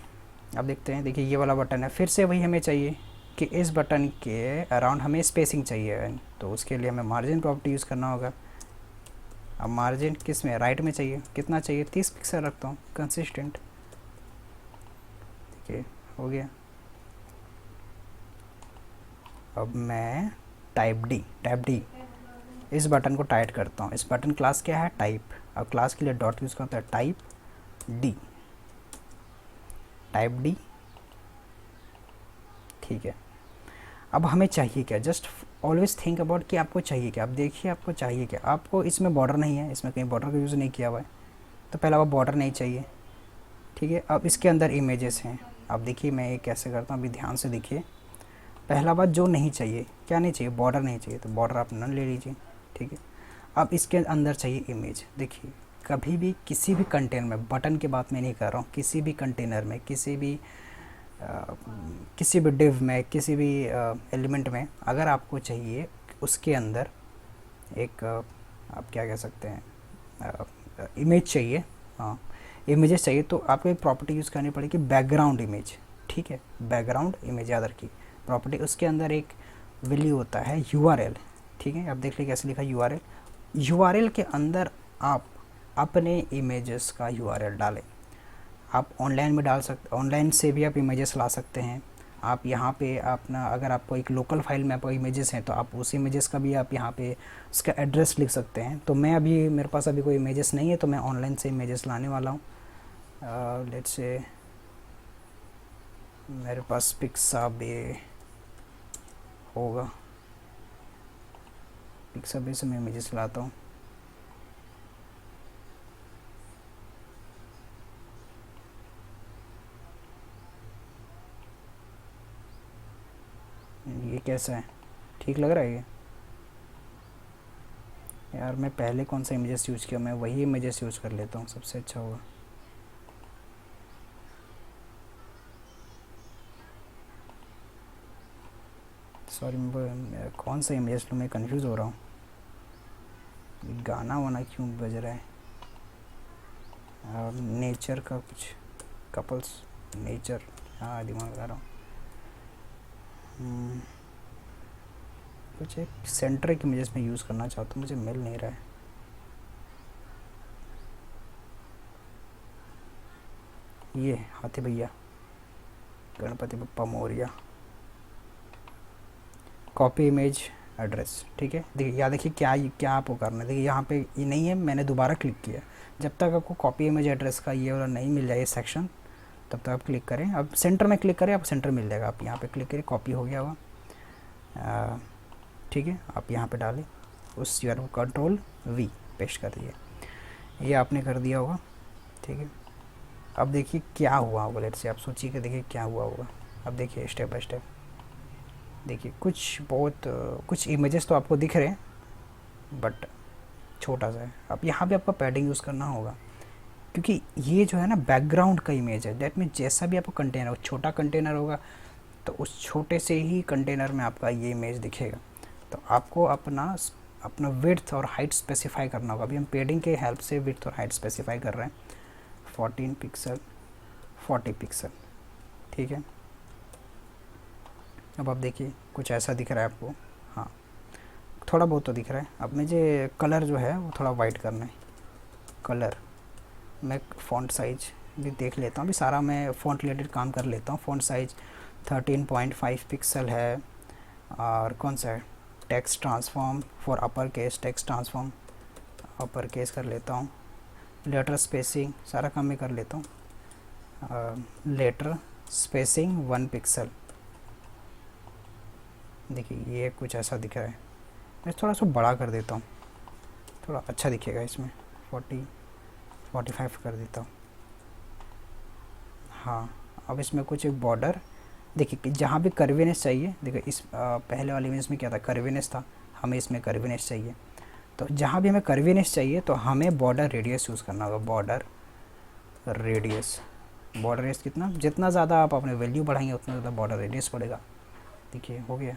[SPEAKER 1] अब देखते हैं, देखिए ये वाला बटन है, फिर से वही हमें चाहिए कि इस बटन के अराउंड हमें स्पेसिंग चाहिए, तो उसके लिए हमें मार्जिन प्रॉपर्टी यूज़ करना होगा। अब मार्जिन किस में, राइट में चाहिए, कितना चाहिए, 30 पिक्सल रखता हूँ, कंसिस्टेंट ओके, हो गया। अब मैं टाइप डी इस बटन को टाइट करता हूँ। इस बटन क्लास क्या है, टाइप। अब क्लास के लिए डॉट यूज़ करता है, टाइप डी। ठीक है, अब हमें चाहिए क्या, जस्ट ऑलवेज थिंक अबाउट कि आपको चाहिए क्या। अब देखिए आपको चाहिए क्या। आपको इसमें बॉर्डर नहीं है, इसमें कहीं बॉर्डर का यूज़ नहीं किया हुआ है, तो पहला वो बॉर्डर नहीं चाहिए। ठीक है, अब इसके अंदर इमेजेस हैं। अब देखिए मैं ये कैसे करता हूँ, अभी ध्यान से देखिए। पहला बात जो नहीं चाहिए, क्या नहीं चाहिए, बॉर्डर नहीं चाहिए, तो बॉर्डर आप नन ले लीजिए। ठीक है, अब इसके अंदर चाहिए इमेज। देखिए कभी भी किसी भी कंटेनर में, बटन की बात मैं नहीं कर रहा हूँ, किसी भी कंटेनर में, किसी भी डिव में, किसी भी एलिमेंट में, अगर आपको चाहिए उसके अंदर एक आप क्या कह सकते हैं, इमेज चाहिए, हाँ इमेजेस चाहिए, तो आपको एक प्रॉपर्टी यूज़ करनी पड़ेगी, बैकग्राउंड इमेज। ठीक है, बैकग्राउंड इमेज याद रखिए प्रॉपर्टी। उसके अंदर एक वैल्यू होता है URL। ठीक है, आप देख लीजिए कैसे लिखा URL के अंदर आप अपने इमेजेस का URL डालें। आप ऑनलाइन में डाल सकते, ऑनलाइन से भी आप इमेजेस ला सकते हैं। आप यहाँ पे अपना, अगर आपको एक लोकल फाइल में आपको इमेजेस हैं, तो आप उस इमेजेस का भी आप यहाँ पे उसका एड्रेस लिख सकते हैं। तो मैं अभी, मेरे पास अभी कोई इमेजेस नहीं है, तो मैं ऑनलाइन से इमेजेस लाने वाला हूँ। लेट्स से मेरे पास पिक्साबे होगा, पिक्साबे से मैं इमेजेस लाता हूँ। ये कैसा है, ठीक लग रहा है ये? यार मैं पहले कौन सा इमेजेस यूज़ किया, मैं वही इमेजेस यूज़ कर लेता हूँ, सबसे अच्छा होगा। सॉरी, मैं कौन सा इमेज लूँ, मैं कंफ्यूज हो रहा हूँ। गाना वाना क्यों बज रहा है? और नेचर का कुछ, कपल्स नेचर, हाँ दिमाग आ रहा हूँ। कुछ एक सेंटर की इमेजेस में यूज़ करना चाहता हूँ, मुझे मिल नहीं रहा है। ये हाथी भैया, Ganpati Bappa Morya, copy image address. ठीक है, देखिए यहाँ देखिए क्या क्या आपको करना है। देखिए यहाँ पे ये नहीं है, मैंने दोबारा क्लिक किया। जब तक आपको कॉपी इमेज एड्रेस का ये वाला नहीं मिल जाए सेक्शन, तब तक आप क्लिक करें। अब सेंटर में क्लिक करें, आपको सेंटर मिल जाएगा। आप यहाँ पे क्लिक करें, कॉपी हो गया हुआ। ठीक है, आप यहाँ पे डालें उस यूआरएल को, Ctrl+V पेस्ट कर दिए, ये आपने कर दिया होगा। ठीक है, अब देखिए क्या हुआ होगा। लेट्स से आप सोचिए कि देखिए क्या हुआ होगा। अब देखिए स्टेप बाय स्टेप, देखिए कुछ इमेजेस तो आपको दिख रहे हैं, बट छोटा सा है। अब यहाँ पे आपको पैडिंग यूज़ करना होगा, क्योंकि ये जो है ना बैकग्राउंड का इमेज है। दैट मीन जैसा भी आपको कंटेनर, छोटा कंटेनर होगा, तो उस छोटे से ही कंटेनर में आपका ये इमेज दिखेगा। तो आपको अपना विड्थ और हाइट स्पेसिफाई करना होगा। अभी हम पेडिंग के हेल्प से विड्थ और हाइट स्पेसिफाई कर रहे हैं। 14 पिक्सल, 40 पिक्सल। ठीक है, अब आप देखिए कुछ ऐसा दिख रहा है आपको, हाँ थोड़ा बहुत तो दिख रहा है। अब मुझे कलर जो है वो थोड़ा वाइट करना है। कलर, मैं फ़ॉन्ट साइज भी देख लेता हूँ। अभी सारा मैं फ़ॉन्ट रिलेटेड काम कर लेता हूँ। फ़ॉन्ट साइज 13.5 पिक्सल है। और कौन सा है, text transform for upper case, text transform upper case कर लेता हूँ। लेटर स्पेसिंग सारा काम मैं कर लेता हूँ। Letter spacing 1 pixel. देखिए ये कुछ ऐसा दिख रहा है, मैं थोड़ा सा बड़ा कर देता हूँ, थोड़ा अच्छा दिखेगा इसमें। 45 कर देता हूँ। हाँ, अब इसमें कुछ एक बॉर्डर, देखिए जहाँ भी कर्वीनेस चाहिए, देखिए इस पहले वाले इमेज में क्या था, कर्वीनेस था, हमें इसमें कर्वीनेस चाहिए। तो जहाँ भी हमें कर्वीनेस चाहिए, तो हमें बॉर्डर रेडियस यूज़ करना होगा। बॉर्डर रेडियस कितना, जितना ज़्यादा आप अपने वैल्यू बढ़ाएंगे, उतना ज़्यादा बॉर्डर रेडियस बढ़ेगा। देखिए हो गया,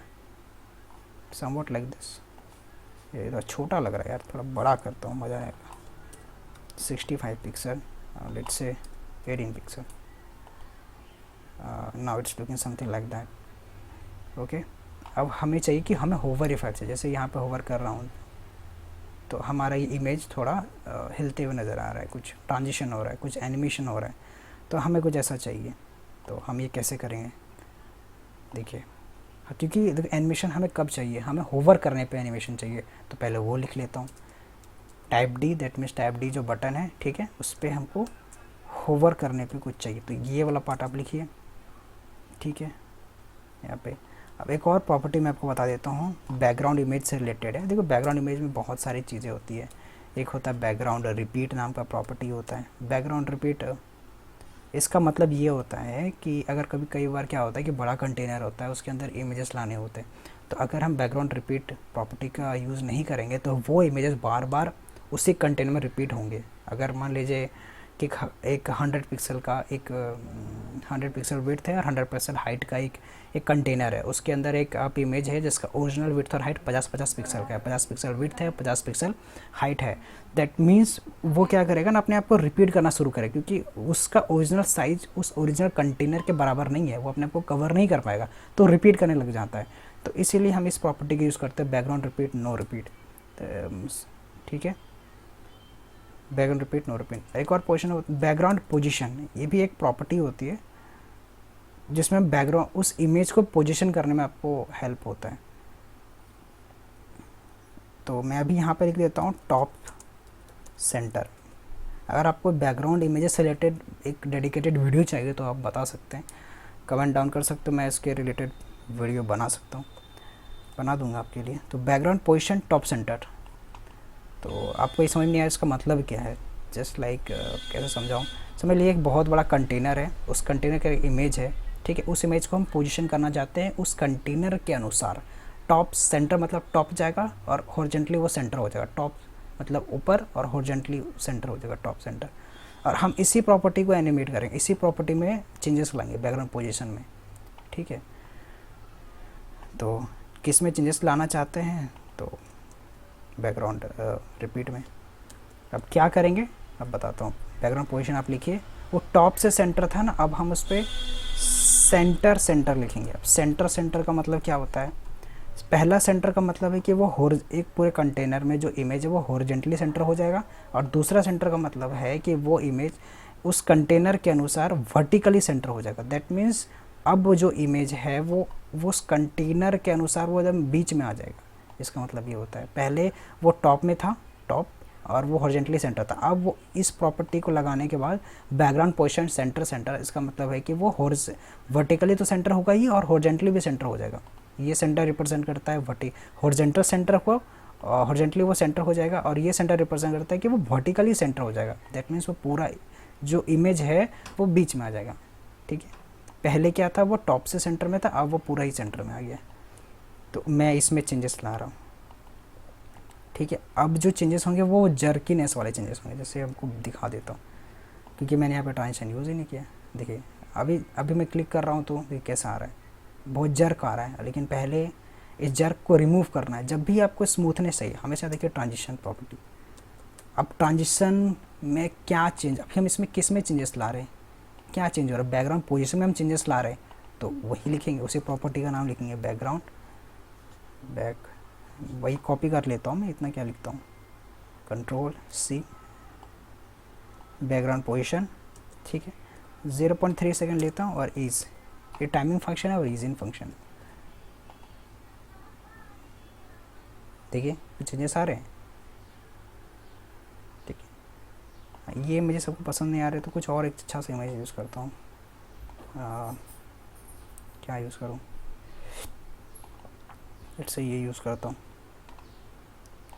[SPEAKER 1] समवट लाइक दिस। ये तो छोटा लग रहा है यार, थोड़ा बड़ा करता हूँ, मज़ा आएगा। 65 pixel, let's say 18 pixel. Now it's looking something like that. Okay, अब हमें चाहिए कि हमें होवर इफेक्ट है। जैसे यहाँ पे होवर कर रहा हूँ, तो हमारा ये इमेज थोड़ा हिलते हुए नज़र आ रहा है, कुछ ट्रांजिशन हो रहा है, कुछ एनिमेशन हो रहा है। तो हमें कुछ ऐसा चाहिए। तो हम ये कैसे करेंगे, देखिए क्योंकि एनिमेशन हमें कब चाहिए, हमें होवर करने पे एनिमेशन चाहिए, तो पहले वो लिख लेता हूँ type D, that means type D जो बटन है, ठीक है, उस पर हमको होवर करने पे कुछ चाहिए, तो ये वाला पार्ट आप लिखिए, ठीक है। यहाँ पे अब एक और प्रॉपर्टी मैं आपको बता देता हूँ, बैकग्राउंड इमेज से रिलेटेड है। देखो बैकग्राउंड इमेज में बहुत सारी चीज़ें होती है, एक होता है बैकग्राउंड रिपीट नाम का प्रॉपर्टी होता है। बैकग्राउंड रिपीट इसका मतलब ये होता है कि अगर कभी कई बार क्या होता है कि बड़ा कंटेनर होता है, उसके अंदर इमेजेस लाने होते हैं, तो अगर हम बैकग्राउंड रिपीट प्रॉपर्टी का यूज़ नहीं करेंगे तो वो इमेजेस बार बार उसी कंटेनर में रिपीट होंगे। अगर मान लीजिए कि एक 100 पिक्सल का एक 100 पिक्सल विड्थ है और 100 पिक्सल हाइट का एक कंटेनर है, उसके अंदर एक आप इमेज है जिसका ओरिजिनल विड्थ और हाइट 50-50 पिक्सल का है, 50 पिक्सल विड्थ है, 50 पिक्सल हाइट है। दैट मीन्स वो क्या करेगा ना, अपने आप को रिपीट करना शुरू करेगा, क्योंकि उसका ओरिजिनल साइज उस ओरिजिनल कंटेनर के बराबर नहीं है, वो अपने आप को कवर नहीं कर पाएगा, तो रिपीट करने लग जाता है। तो इसीलिए हम इस प्रॉपर्टी का यूज़ करते हैं, बैकग्राउंड रिपीट नो रिपीट, ठीक है, बैकग्राउंड रिपीट नो रिपीट। एक और पोजीशन है बैकग्राउंड पोजीशन, ये भी एक प्रॉपर्टी होती है जिसमें बैकग्राउंड उस इमेज को पोजीशन करने में आपको हेल्प होता है। तो मैं अभी यहाँ पे लिख देता हूँ टॉप सेंटर। अगर आपको बैकग्राउंड इमेजेस से रिलेटेड एक डेडिकेटेड वीडियो चाहिए तो आप बता सकते हैं, कमेंट डाउन कर सकते हो, मैं इसके रिलेटेड वीडियो बना सकता हूँ, बना दूंगा आपके लिए। तो बैकग्राउंड पोजीशन टॉप सेंटर, तो आपको ये समझ नहीं आया इसका मतलब क्या है, जस्ट लाइक कैसे समझाऊँ, समझ लीजिए एक बहुत बड़ा कंटेनर है, उस कंटेनर का इमेज है, ठीक है, उस इमेज को हम पोजीशन करना चाहते हैं उस कंटेनर के अनुसार। टॉप सेंटर मतलब टॉप जाएगा और हॉरिजॉन्टली वो सेंटर हो जाएगा, टॉप मतलब ऊपर और हॉरिजॉन्टली सेंटर हो जाएगा टॉप सेंटर। और हम इसी प्रॉपर्टी को एनिमेट करेंगे, इसी प्रॉपर्टी में चेंजेस लाएंगे बैकग्राउंड पोजीशन में, ठीक है। तो किस में चेंजेस लाना चाहते हैं, तो बैकग्राउंड रिपीट में। अब क्या करेंगे अब बताता हूँ। बैकग्राउंड पोजीशन आप लिखिए, वो टॉप से सेंटर था ना, अब हम उस पर सेंटर सेंटर लिखेंगे। अब सेंटर सेंटर का मतलब क्या होता है, पहला सेंटर का मतलब है कि वो एक पूरे कंटेनर में जो इमेज है वो हॉरिजॉन्टली सेंटर हो जाएगा, और दूसरा सेंटर का मतलब है कि वो इमेज उस कंटेनर के अनुसार वर्टिकली सेंटर हो जाएगा। दैट मीन्स अब वो जो इमेज है वो उस कंटेनर के अनुसार वो एकदम बीच में आ जाएगा। इसका मतलब ये होता है पहले वो टॉप में था, टॉप, और वो हॉरिजॉन्टली सेंटर था। अब वो इस प्रॉपर्टी को लगाने के बाद बैकग्राउंड पोजीशन सेंटर सेंटर, इसका मतलब है कि वो वर्टिकली तो सेंटर होगा ही और हॉरिजॉन्टली भी सेंटर हो जाएगा। ये सेंटर रिप्रेजेंट करता है हॉरिजॉन्टल सेंटर को, हॉरिजॉन्टली वो सेंटर हो जाएगा, और ये सेंटर रिप्रेजेंट करता है कि वो वर्टिकली सेंटर हो जाएगा। दैट मीन्स वो पूरा जो इमेज है वो बीच में आ जाएगा, ठीक है। पहले क्या था, वो टॉप से सेंटर में था, अब वो पूरा ही सेंटर में आ गया। तो मैं इसमें चेंजेस ला रहा हूँ, ठीक है। अब जो चेंजेस होंगे वो जर्कीनेस वाले चेंजेस होंगे, जैसे आपको दिखा देता हूँ, क्योंकि मैंने यहाँ पे ट्रांजिशन यूज़ ही नहीं किया। देखिए अभी मैं क्लिक कर रहा हूँ तो ये कैसा आ रहा है, बहुत जर्क आ रहा है, लेकिन पहले इस जर्क को रिमूव करना है। जब भी आपको स्मूथनेस चाहिए हमेशा देखिए ट्रांजिशन प्रॉपर्टी। अब ट्रांजिशन में क्या चेंज, अभी हम इसमें किस में चेंजेस ला रहे हैं, क्या चेंज हो रहा है, बैकग्राउंड पोजीशन में हम चेंजेस ला रहे हैं, तो वही लिखेंगे, उसी प्रॉपर्टी का नाम लिखेंगे बैकग्राउंड। वही कॉपी कर लेता हूँ मैं, इतना क्या लिखता हूँ, Ctrl+C, बैकग्राउंड पोजीशन, ठीक है। 0.3 सेकेंड लेता हूँ, और ईज, ये टाइमिंग फंक्शन है और ईज इन फंक्शन। देखिए चेंजेस आ रहे हैं, ठीक है। ये मुझे सबको पसंद नहीं आ रहे, तो कुछ और एक अच्छा सा इमेज यूज़ करता हूँ। क्या यूज़ करूँ, इट्स ये यूज़ करता हूँ,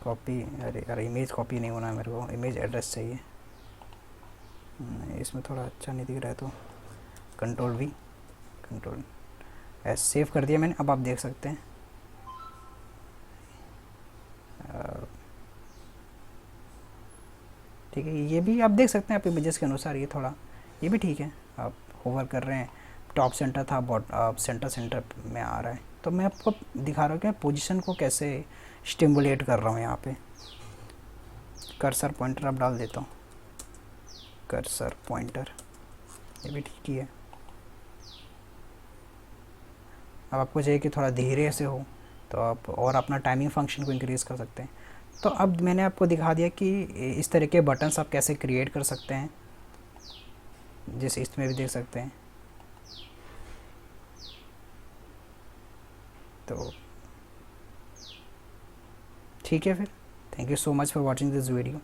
[SPEAKER 1] कॉपी, अरे इमेज कॉपी नहीं होना है मेरे को, इमेज एड्रेस चाहिए। इसमें थोड़ा अच्छा नहीं दिख रहा है, तो Ctrl+V, Ctrl+S, सेव कर दिया मैंने। अब आप देख सकते हैं, ठीक है, ये भी आप देख सकते हैं आप इमेजेस के अनुसार, ये थोड़ा ये भी ठीक है। आप होवर कर रहे हैं, टॉप सेंटर था, सेंटर सेंटर में आ रहा है। तो मैं आपको दिखा रहा हूँ कि पोजीशन को कैसे स्टिमुलेट कर रहा हूँ। यहाँ पे कर्सर पॉइंटर अब डाल देता हूँ, कर्सर पॉइंटर, ये भी ठीक ही है। अब आपको चाहिए कि थोड़ा धीरे से हो, तो आप और अपना टाइमिंग फंक्शन को इंक्रीज़ कर सकते हैं। तो अब मैंने आपको दिखा दिया कि इस तरह के बटन्स आप कैसे क्रिएट कर सकते हैं, जैसे इसमें भी देख सकते हैं, तो ठीक है फिर, thank you so much for watching this video.